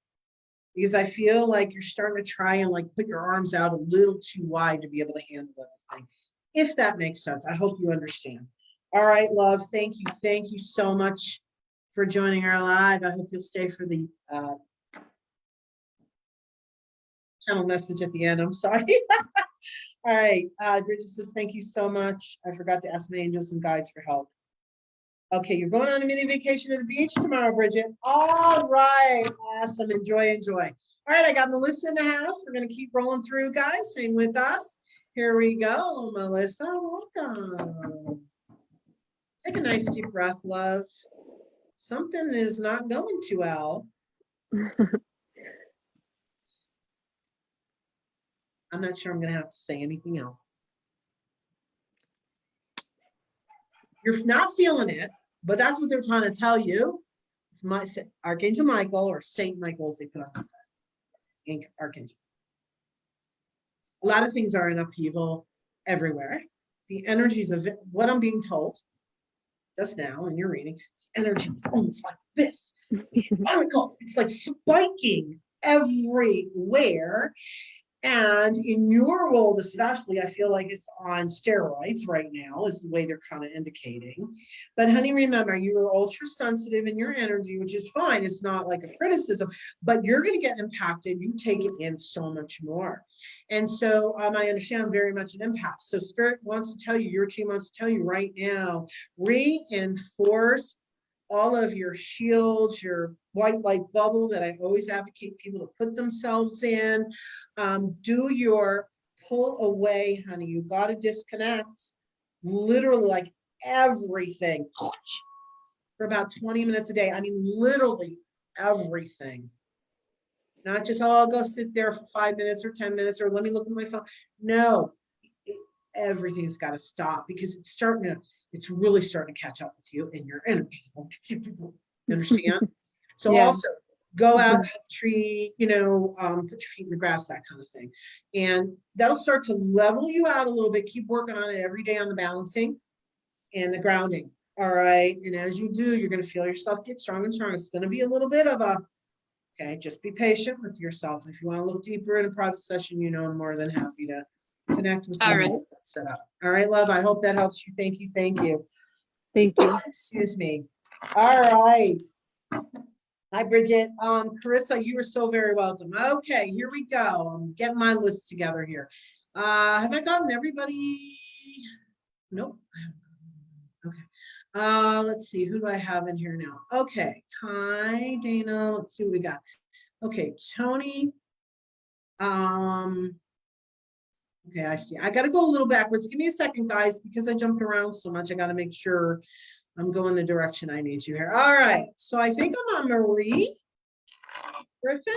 A: Because I feel like you're starting to try and like put your arms out a little too wide to be able to handle everything. If that makes sense, I hope you understand. All right, love, thank you. Thank you so much for joining our live. I hope you'll stay for the channel message at the end. I'm sorry. All right, Bridget says, thank you so much. I forgot to ask my angels and guides for help. Okay, you're going on a mini vacation to the beach tomorrow, Bridget. All right, awesome. Enjoy, enjoy. All right, I got Melissa in the house. We're going to keep rolling through, guys. Hang with us. Here we go, Melissa. Welcome. Take a nice deep breath, love. Something is not going too well. I'm not sure I'm going to have to say anything else. You're not feeling it, but that's what they're trying to tell you. My Archangel Michael, or Saint Michael, as they put on the Archangel. A lot of things are in upheaval everywhere. The energies of it, what I'm being told just now in your reading, the energy is almost like this. It's like spiking everywhere. And in your world, especially, I feel like it's on steroids right now, is the way they're kind of indicating. But honey, remember, you are ultra sensitive in your energy, which is fine. It's not like a criticism, but you're going to get impacted. You take it in so much more. And so I understand I'm very much an empath. So Spirit wants to tell you, your team wants to tell you right now, reinforce all of your shields, your white light bubble that I always advocate people to put themselves in. Do your pull away, honey. You got to disconnect literally like everything for about 20 minutes a day. I mean, literally everything. Not just, oh, I'll go sit there for 5 minutes or 10 minutes, or let me look at my phone. No, everything's got to stop, because it's really starting to catch up with you and your energy. You understand? So yeah. Also go out to the tree, put your feet in the grass, that kind of thing. And that'll start to level you out a little bit. Keep working on it every day on the balancing and the grounding. All right. And as you do, you're going to feel yourself get stronger and stronger. It's going to be a little bit of okay, just be patient with yourself. If you want to look deeper in a private session, I'm more than happy to connect with you. All right. Set up. All right, love. I hope that helps you. Thank you. Thank you.
D: Thank you.
A: Excuse me. All right. Hi, Bridget. Carissa, you are so very welcome. Okay, here we go. I'm getting my list together here. Have I gotten everybody? Nope. Okay. Let's see. Who do I have in here now? Okay. Hi, Dana. Let's see what we got. Okay, Tony. Okay, I see. I got to go a little backwards. Give me a second, guys, because I jumped around so much. I got to make sure I'm going the direction I need to here. All right. So I think I'm on Marie Griffin.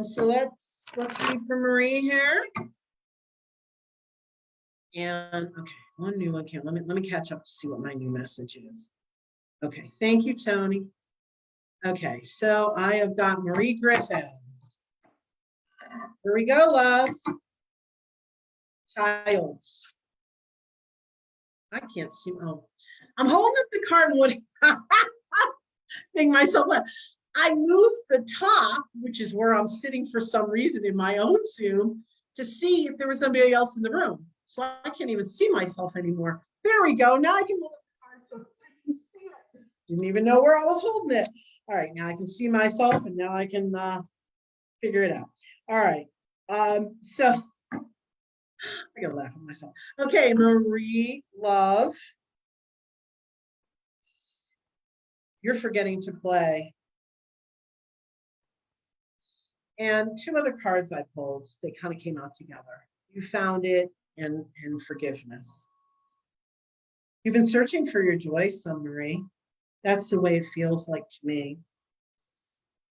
A: So let's read for Marie here. And okay, one new one. Let me catch up to see what my new message is. Okay, thank you, Tony. Okay, so I have got Marie Griffin. Here we go, love. Child. I can't see. Oh, I'm holding up the card and what think myself. I moved the top, which is where I'm sitting for some reason in my own Zoom, to see if there was somebody else in the room. So I can't even see myself anymore. There we go. Now I can hold up the card so I can see it. Didn't even know where I was holding it. All right, now I can see myself and now I can figure it out. All right. So I gotta laugh at myself. Okay, Marie, love. You're forgetting to play. And two other cards I pulled, they kind of came out together. You found it and forgiveness. You've been searching for your joy, son, Marie. That's the way it feels like to me.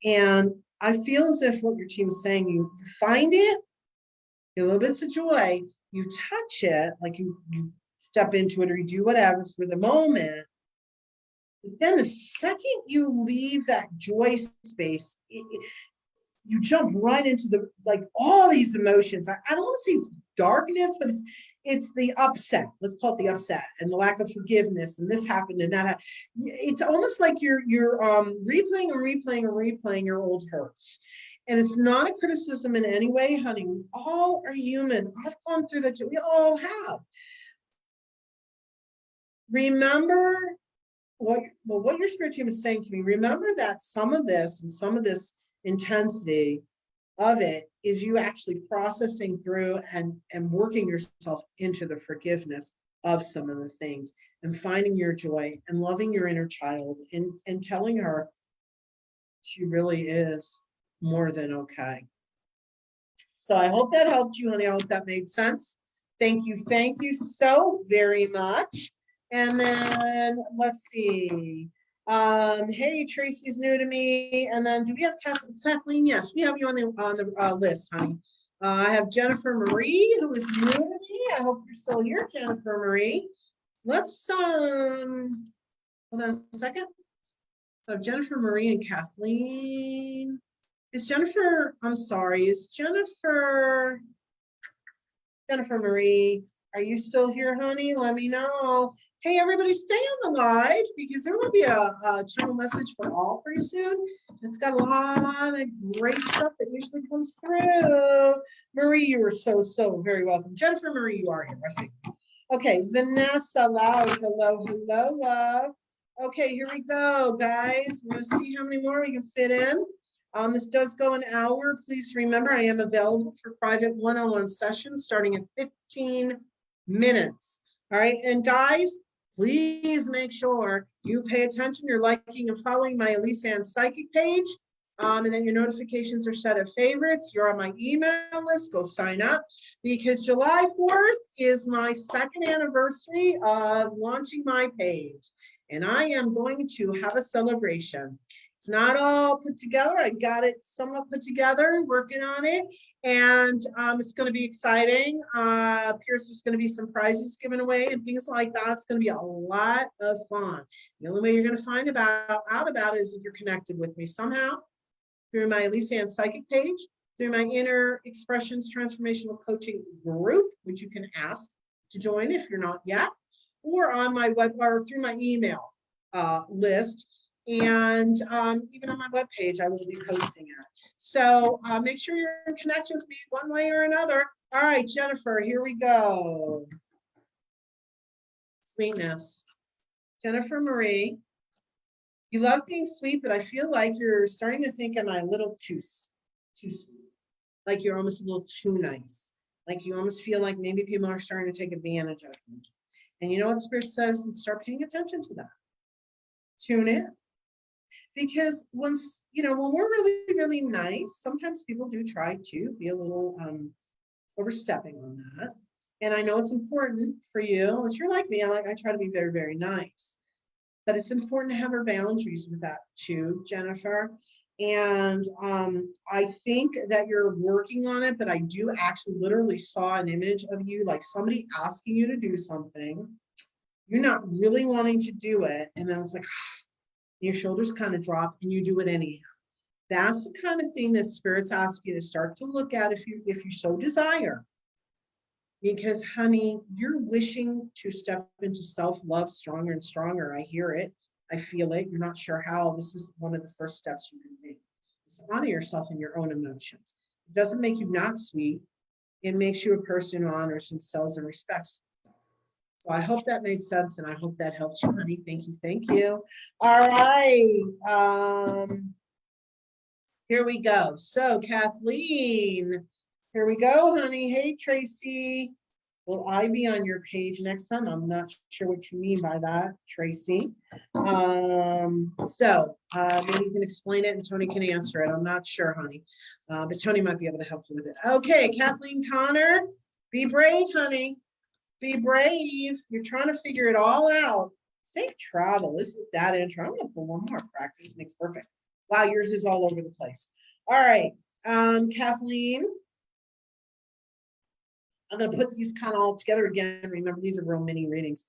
A: And I feel as if what your team is saying, you find it, a little bits of joy, you touch it, like you step into it or you do whatever for the moment. But then the second you leave that joy space, you jump right into the, like, all these emotions. I don't want to say it's darkness, but it's the upset. Let's call it the upset and the lack of forgiveness. And this happened and that happened. It's almost like you're replaying your old hurts. And it's not a criticism in any way, honey. We all are human. I've gone through that. We all have. Remember what your spirit team is saying to me. Remember that some of this and some of this intensity of it is you actually processing through and working yourself into the forgiveness of some of the things and finding your joy and loving your inner child and telling her she really is more than okay. So I hope that helped you, honey. I hope that made sense. Thank you so very much. And then let's see. Hey, Tracy's new to me. And then do we have Kathleen? Yes, we have you on the list, honey. I have Jennifer Marie, who is new to me. I hope you're still here, Jennifer Marie. Let's hold on a second. So Jennifer Marie and Kathleen. Is Jennifer, I'm sorry, is Jennifer Marie, are you still here, honey? Let me know. Hey, everybody, stay on the live because there will be a channel message for all pretty soon. It's got a lot of great stuff that usually comes through. Marie, you are so very welcome. Jennifer Marie, you are here, I think. Okay, Vanessa Loud, hello, love. Okay, here we go, guys. We're gonna see how many more we can fit in. This does go an hour. Please remember, I am available for private one-on-one sessions starting at 15 minutes. All right, and guys, please make sure you pay attention. You're liking and following my Elyse Ann Psychic page. And then your notifications are set at favorites. You're on my email list. Go sign up because July 4th is my second anniversary of launching my page. And I am going to have a celebration. It's not all put together. I got it somewhat put together, working on it. And it's going to be exciting. There's going to be some prizes given away and things like that. It's going to be a lot of fun. The only way you're going to find out about it is if you're connected with me somehow through my Elyse Ann Psychic page, through my Inner Expressions Transformational Coaching group, which you can ask to join if you're not yet, or on my web or through my email list. And even on my webpage, I will be posting it. So make sure you're in connection with me one way or another. All right, Jennifer, here we go. Sweetness. Jennifer Marie, you love being sweet, but I feel like you're starting to think, am I a little too sweet? Like you're almost a little too nice. Like you almost feel like maybe people are starting to take advantage of you. And you know what Spirit says? Start paying attention to that. Tune in. Because once, when we're really, really nice, sometimes people do try to be a little overstepping on that. And I know it's important for you. If you're like me, I try to be very, very nice. But it's important to have our boundaries with that too, Jennifer. And I think that you're working on it, but I do actually literally saw an image of you, like somebody asking you to do something. You're not really wanting to do it. And then it's like, your shoulders kind of drop and you do it anyhow. That's the kind of thing that spirits ask you to start to look at if you so desire. Because honey, you're wishing to step into self-love stronger and stronger. I hear it. I feel it. You're not sure how. This is one of the first steps you can make. Is honor yourself and your own emotions. It doesn't make you not sweet. It makes you a person who honors themselves and respects. So I hope that made sense, and I hope that helps you, honey. Thank you. Thank you. All right. Here we go. So Kathleen, here we go, honey. Hey, Tracy. Will I be on your page next time? I'm not sure what you mean by that, Tracy. So maybe you can explain it and Tony can answer it. I'm not sure, honey. But Tony might be able to help you with it. Okay, Kathleen Connor, be brave, honey. Be brave. You're trying to figure it all out. Safe travel. Isn't that intro? I'm going to pull one more. Practice makes perfect. Wow, yours is all over the place. All right, Kathleen. I'm going to put these kind of all together again. Remember, these are real mini readings.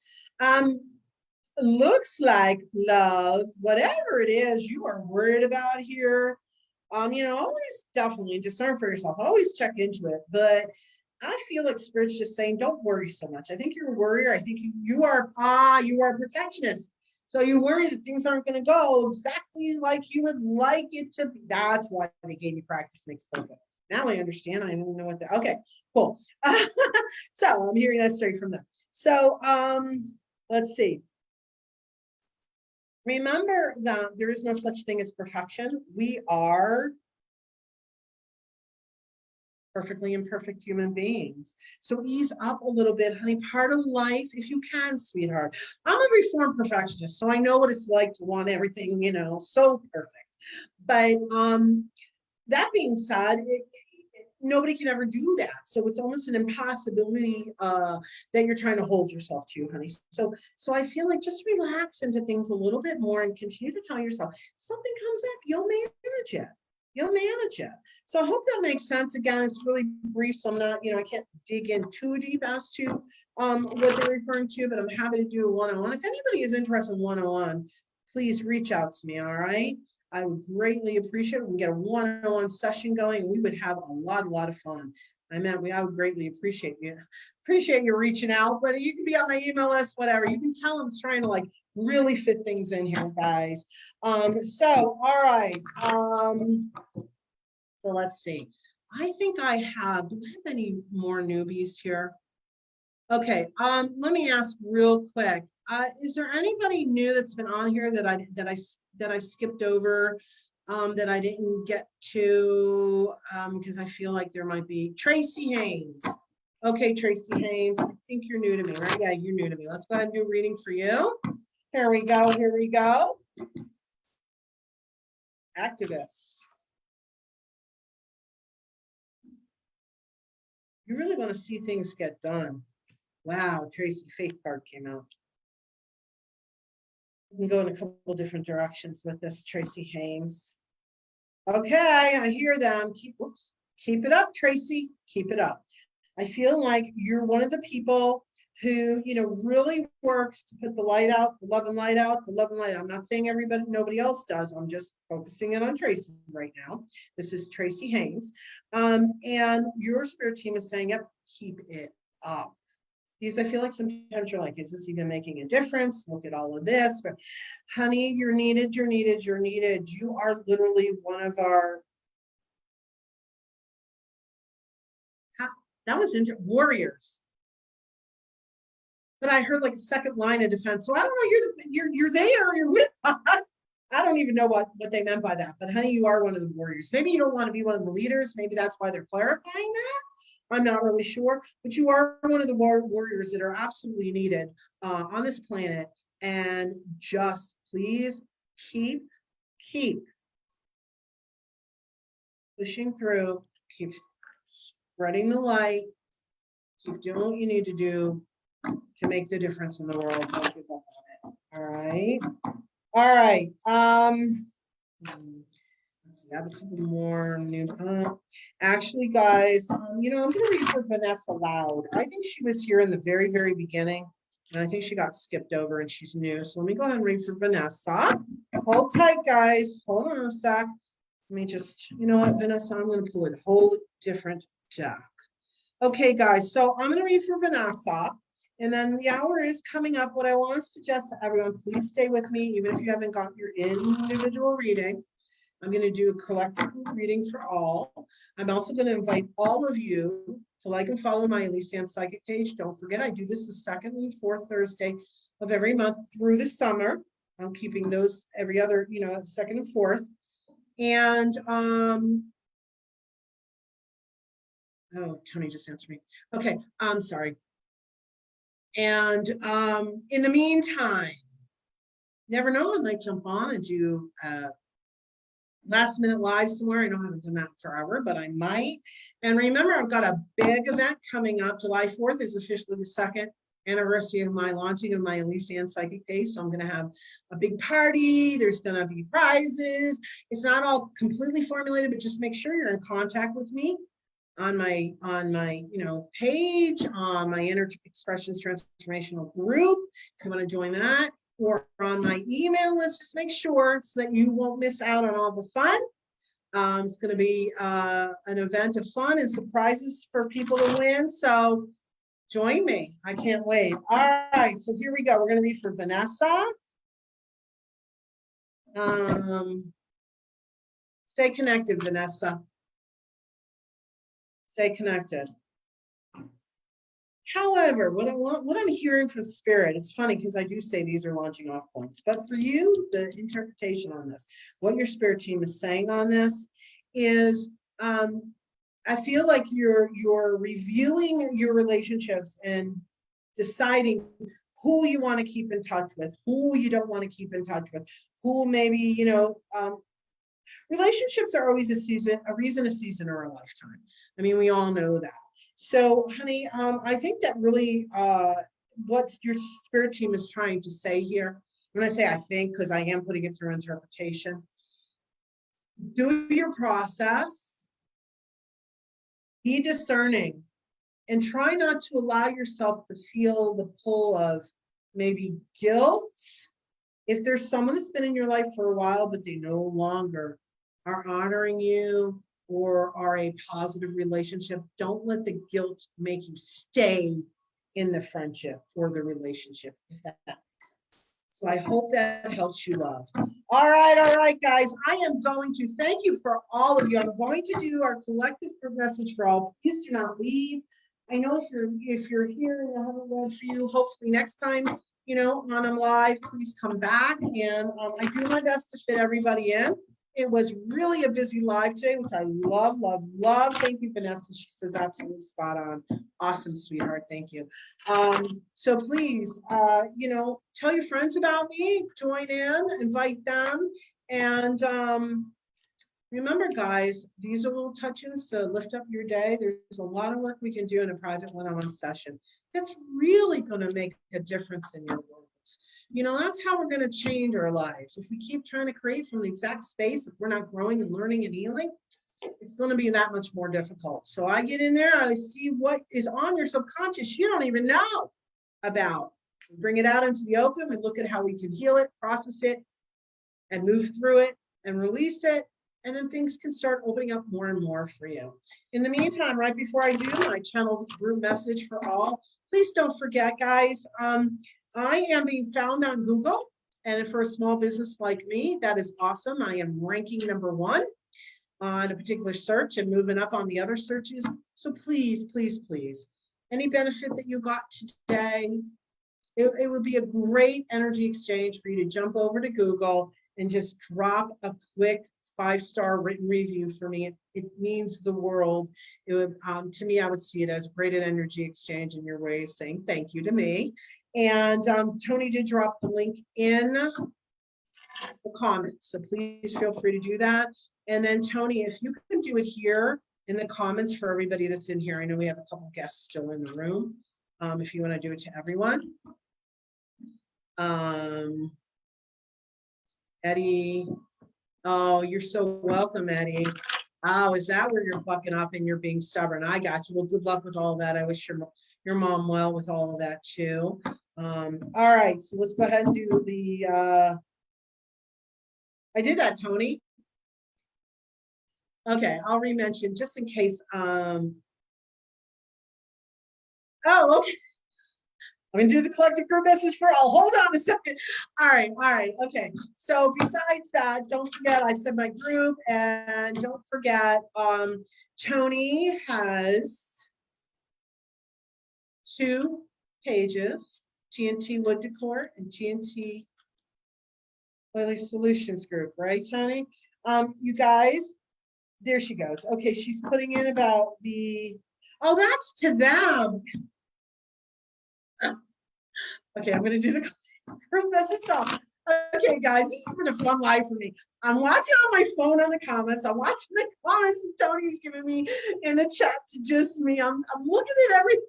A: Looks like love, whatever it is you are worried about here, always definitely discern for yourself. Always check into it. But I feel like Spirit's just saying, don't worry so much. I think you're a worrier. I think you are a perfectionist. So you worry that things aren't going to go exactly like you would like it to be. That's why they gave you practice makes perfect. Now I understand. I don't know what the, okay, cool. So I'm hearing that straight from them. So let's see. Remember that there is no such thing as perfection. We are perfectly imperfect human beings. So ease up a little bit, honey. Part of life, if you can, sweetheart. I'm a reformed perfectionist, so I know what it's like to want everything, so perfect. But that being said, nobody can ever do that. So it's almost an impossibility that you're trying to hold yourself to, honey. So I feel like just relax into things a little bit more and continue to tell yourself, something comes up, you'll manage it. You'll manage it. So I hope that makes sense. Again, it's really brief, so I'm not, I can't dig in too deep as to what they're referring to, but I'm happy to do a one-on-one. If anybody is interested in one-on-one, please reach out to me, all right? I would greatly appreciate it. We can get a one-on-one session going, and we would have a lot of fun. I would greatly appreciate you reaching out, but you can be on my email list, whatever. You can tell I'm trying to really fit things in here, guys. So all right. So let's see. I think do I have any more newbies here? Okay, let me ask real quick. Is there anybody new that's been on here that I skipped over, that I didn't get to, because I feel like there might be Tracy Haynes. Okay, Tracy Haynes, I think you're new to me, right? Yeah, you're new to me. Let's go ahead and do a reading for you. Here we go. Here we go. Activists. You really want to see things get done. Wow, Tracy, faith card came out. We can go in a couple different directions with this, Tracy Haynes. Okay, I hear them. Keep it up, Tracy. Keep it up. I feel like you're one of the people who, really works to put the light out, the love and light out, the love and light out. I'm not saying nobody else does. I'm just focusing it on Tracy right now. This is Tracy Haynes. And your spirit team is saying, yep, keep it up. Because I feel like sometimes you're like, is this even making a difference? Look at all of this. But honey, you're needed, you're needed, you're needed. You are literally one of our, that was warriors. but I heard like a second line of defense. So I don't know, you're there, you're with us. I don't even know what they meant by that, but honey, you are one of the warriors. Maybe you don't want to be one of the leaders. Maybe that's why they're clarifying that. I'm not really sure, but you are one of the warriors that are absolutely needed on this planet. And just please keep pushing through, keep spreading the light, keep doing what you need to do to make the difference in the world. Don't give up on it. All right. All right. Let's see, I have a couple more new. Actually, guys, you know, I'm going to read for Vanessa Loud. I think she was here in the very, very beginning, and I think she got skipped over and she's new. So let me go ahead and read for Vanessa. Hold tight, guys. Hold on a sec. Let me just, you know what, Vanessa, I'm going to pull a whole different deck. Okay, guys, so I'm going to read for Vanessa. And then the hour is coming up. What I want to suggest to everyone, please stay with me, even if you haven't got your individual reading. I'm going to do a collective reading for all. I'm also going to invite all of you to like and follow my Elyse Ann Psychic page. Don't forget, I do this the second and fourth Thursday of every month through the summer. I'm keeping those every other, you know, second and fourth. And oh, Tony just answered me. Okay, I'm sorry. And in the meantime, never know, I might jump on and do last minute live somewhere. I know I haven't done that forever, but I might. And remember, I've got a big event coming up. July 4th is officially the second anniversary of my launching of my Elyse Ann Psychic Day. So I'm going to have a big party. There's going to be prizes. It's not all completely formulated, but just make sure you're in contact with me on my you know, page, on my Energy Expressions Transformational group, if you want to join that, or on my email list. Just make sure so that you won't miss out on all the fun. It's going to be an event of fun and surprises for people to win. So join me. I can't wait. All right, so here we go. We're going to read for Vanessa. Stay connected, Vanessa. Stay connected. However, what I'm hearing from Spirit, it's funny because I do say these are launching off points, but for you, the interpretation on this, what your Spirit team is saying on this is, I feel like you're reviewing your relationships and deciding who you want to keep in touch with, who you don't want to keep in touch with, who maybe, you know, relationships are always a reason, a season, or a lifetime. I mean, we all know that. So, honey, I think that really what your Spirit team is trying to say here, when I say I think, because I am putting it through interpretation, do your process, be discerning, and try not to allow yourself to feel the pull of maybe guilt. If there's someone that's been in your life for a while, but they no longer are honoring you or are a positive relationship, don't let the guilt make you stay in the friendship or the relationship, if that makes sense. So I hope that helps you, love. All right, guys. I am going to thank you for all of you. I'm going to do our collective message for all. Please do not leave. I know if you're here and I haven't read for you, hopefully next time, you know, when I'm live, please come back. And I do my best to fit everybody in. It was really a busy live today, which I love, love, love. Thank you, Vanessa. She says absolutely spot on. Awesome, sweetheart. Thank you. So please, you know, tell your friends about me, join in, invite them. And remember, guys, these are little touches to lift up your day. There's a lot of work we can do in a private one-on-one session. That's really going to make a difference in your world. You know, that's how we're going to change our lives. If we keep trying to create from the exact space, if we're not growing and learning and healing, it's going to be that much more difficult. So I get in there, I see what is on your subconscious you don't even know about. Bring it out into the open and look at how we can heal it, process it, and move through it and release it. And then things can start opening up more and more for you. In the meantime, right before I do my channeled group message for all, please don't forget, guys, I am being found on Google, and for a small business like me, that is awesome. I am ranking #1 on a particular search and moving up on the other searches. So please, please, please, any benefit that you got today, it would be a great energy exchange for you to jump over to Google and just drop a quick 5-star written review for me. It means the world. It would, to me, I would see it as a great energy exchange in your way of saying thank you to me. And Tony did drop the link in the comments, so please feel free to do that. And then Tony, if you can do it here in the comments for everybody that's in here. I know we have a couple guests still in the room. If you want to do it to everyone. Eddie, oh, you're so welcome, Eddie. Oh, is that where you're bucking up and you're being stubborn? I got you. Well, good luck with all that. I wish your mom well with all of that too. All right, so let's go ahead and do the, I did that, Tony. Okay, I'll re-mention just in case. Oh, okay. I'm gonna do the collective group message for all. Hold on a second. All right, okay. So besides that, don't forget I said my group, and don't forget Tony has 2 pages, TNT Wood Decor and TNT Oily Solutions Group, right, Tony? You guys, there she goes. Okay, she's putting in about the, oh, that's to them. Okay, I'm gonna do the group message off. Okay, guys, this has been a fun live for me. I'm watching on my phone on the comments. I'm watching the comments that Tony's giving me in the chat to just me. I'm looking at everything.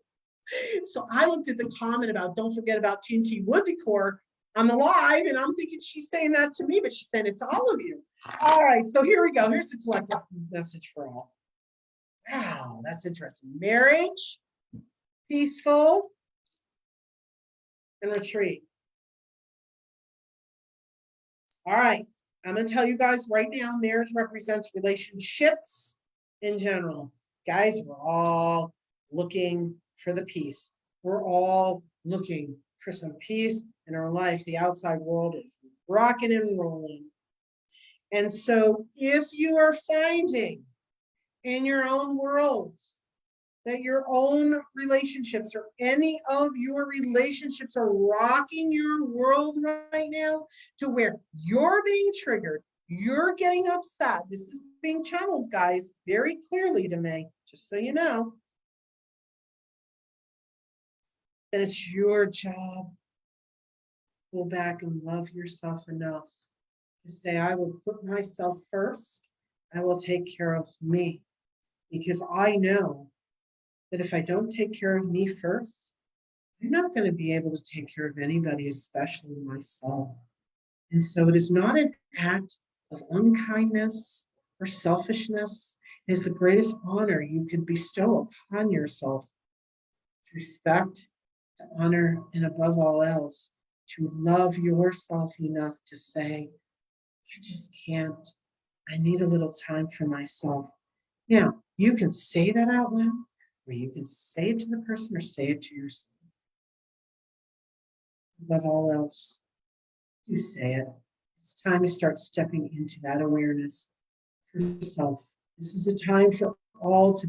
A: So I looked at the comment about don't forget about TNT Wood Decor on the live, and I'm thinking she's saying that to me, but she's saying it to all of you. All right, so here we go. Here's the collective message for all. Wow, that's interesting. Marriage, peaceful, and retreat. All right, I'm going to tell you guys right now, marriage represents relationships in general. Guys, we're all looking for the peace. We're all looking for some peace in our life. The outside world is rocking and rolling. And so if you are finding in your own worlds that your own relationships or any of your relationships are rocking your world right now to where you're being triggered, you're getting upset. This is being channeled, guys, very clearly to me, just so you know. Then it's your job. Go back and love yourself enough to say, I will put myself first. I will take care of me, because I know that if I don't take care of me first, I'm not going to be able to take care of anybody, especially myself. And so it is not an act of unkindness or selfishness. It is the greatest honor you could bestow upon yourself. To respect, to honor, and above all else, to love yourself enough to say, I just can't. I need a little time for myself. Now, you can say that out loud, or you can say it to the person or say it to yourself. Above all else, you say it. It's time to start stepping into that awareness for yourself. This is a time for all to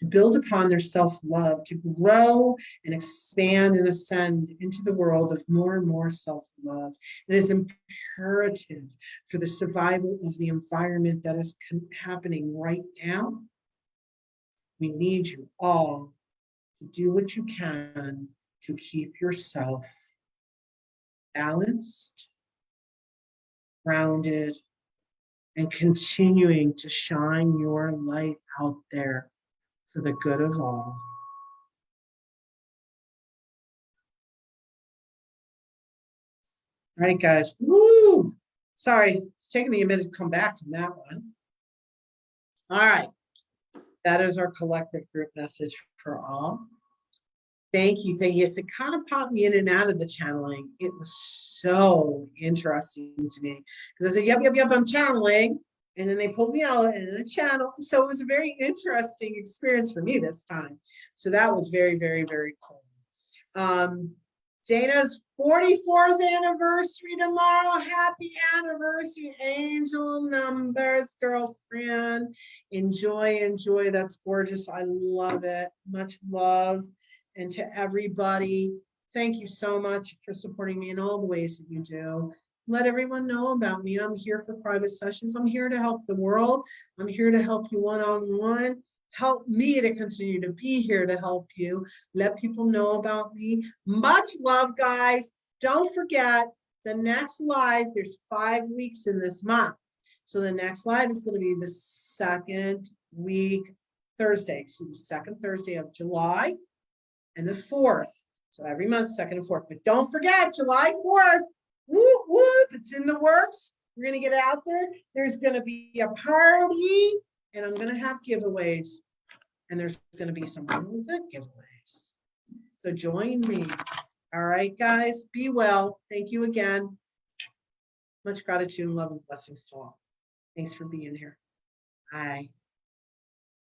A: build upon their self-love, to grow and expand and ascend into the world of more and more self-love. It is imperative for the survival of the environment that is happening right now. We need you all to do what you can to keep yourself balanced, grounded, and continuing to shine your light out there for the good of all. All right, guys. Woo! Sorry, it's taking me a minute to come back from that one. All right. That is our collective group message for all. Thank you. Yes, it kind of popped me in and out of the channeling. It was so interesting to me because I said, yep, I'm channeling. And then they pulled me out in the channel. So it was a very interesting experience for me this time. So that was very, very, very cool. Dana's 44th anniversary tomorrow. Happy anniversary, angel numbers, girlfriend. Enjoy. That's gorgeous. I love it. Much love. And to everybody, thank you so much for supporting me in all the ways that you do. Let everyone know about me. I'm here for private sessions. I'm here to help the world. I'm here to help you one-on-one. Help me to continue to be here to help you. Let people know about me. Much love, guys. Don't forget the next live, there's 5 weeks in this month. So the next live is going to be the second week, Thursday. So the second Thursday of July and the 4th. So every month, 2nd and 4th. But don't forget, July 4th. Whoop, whoop. It's in the works. We're going to get out there. There's going to be a party. And I'm going to have giveaways. And there's going to be some really good giveaways. So join me. All right, guys. Be well. Thank you again. Much gratitude and love and blessings to all. Thanks for being here. Bye.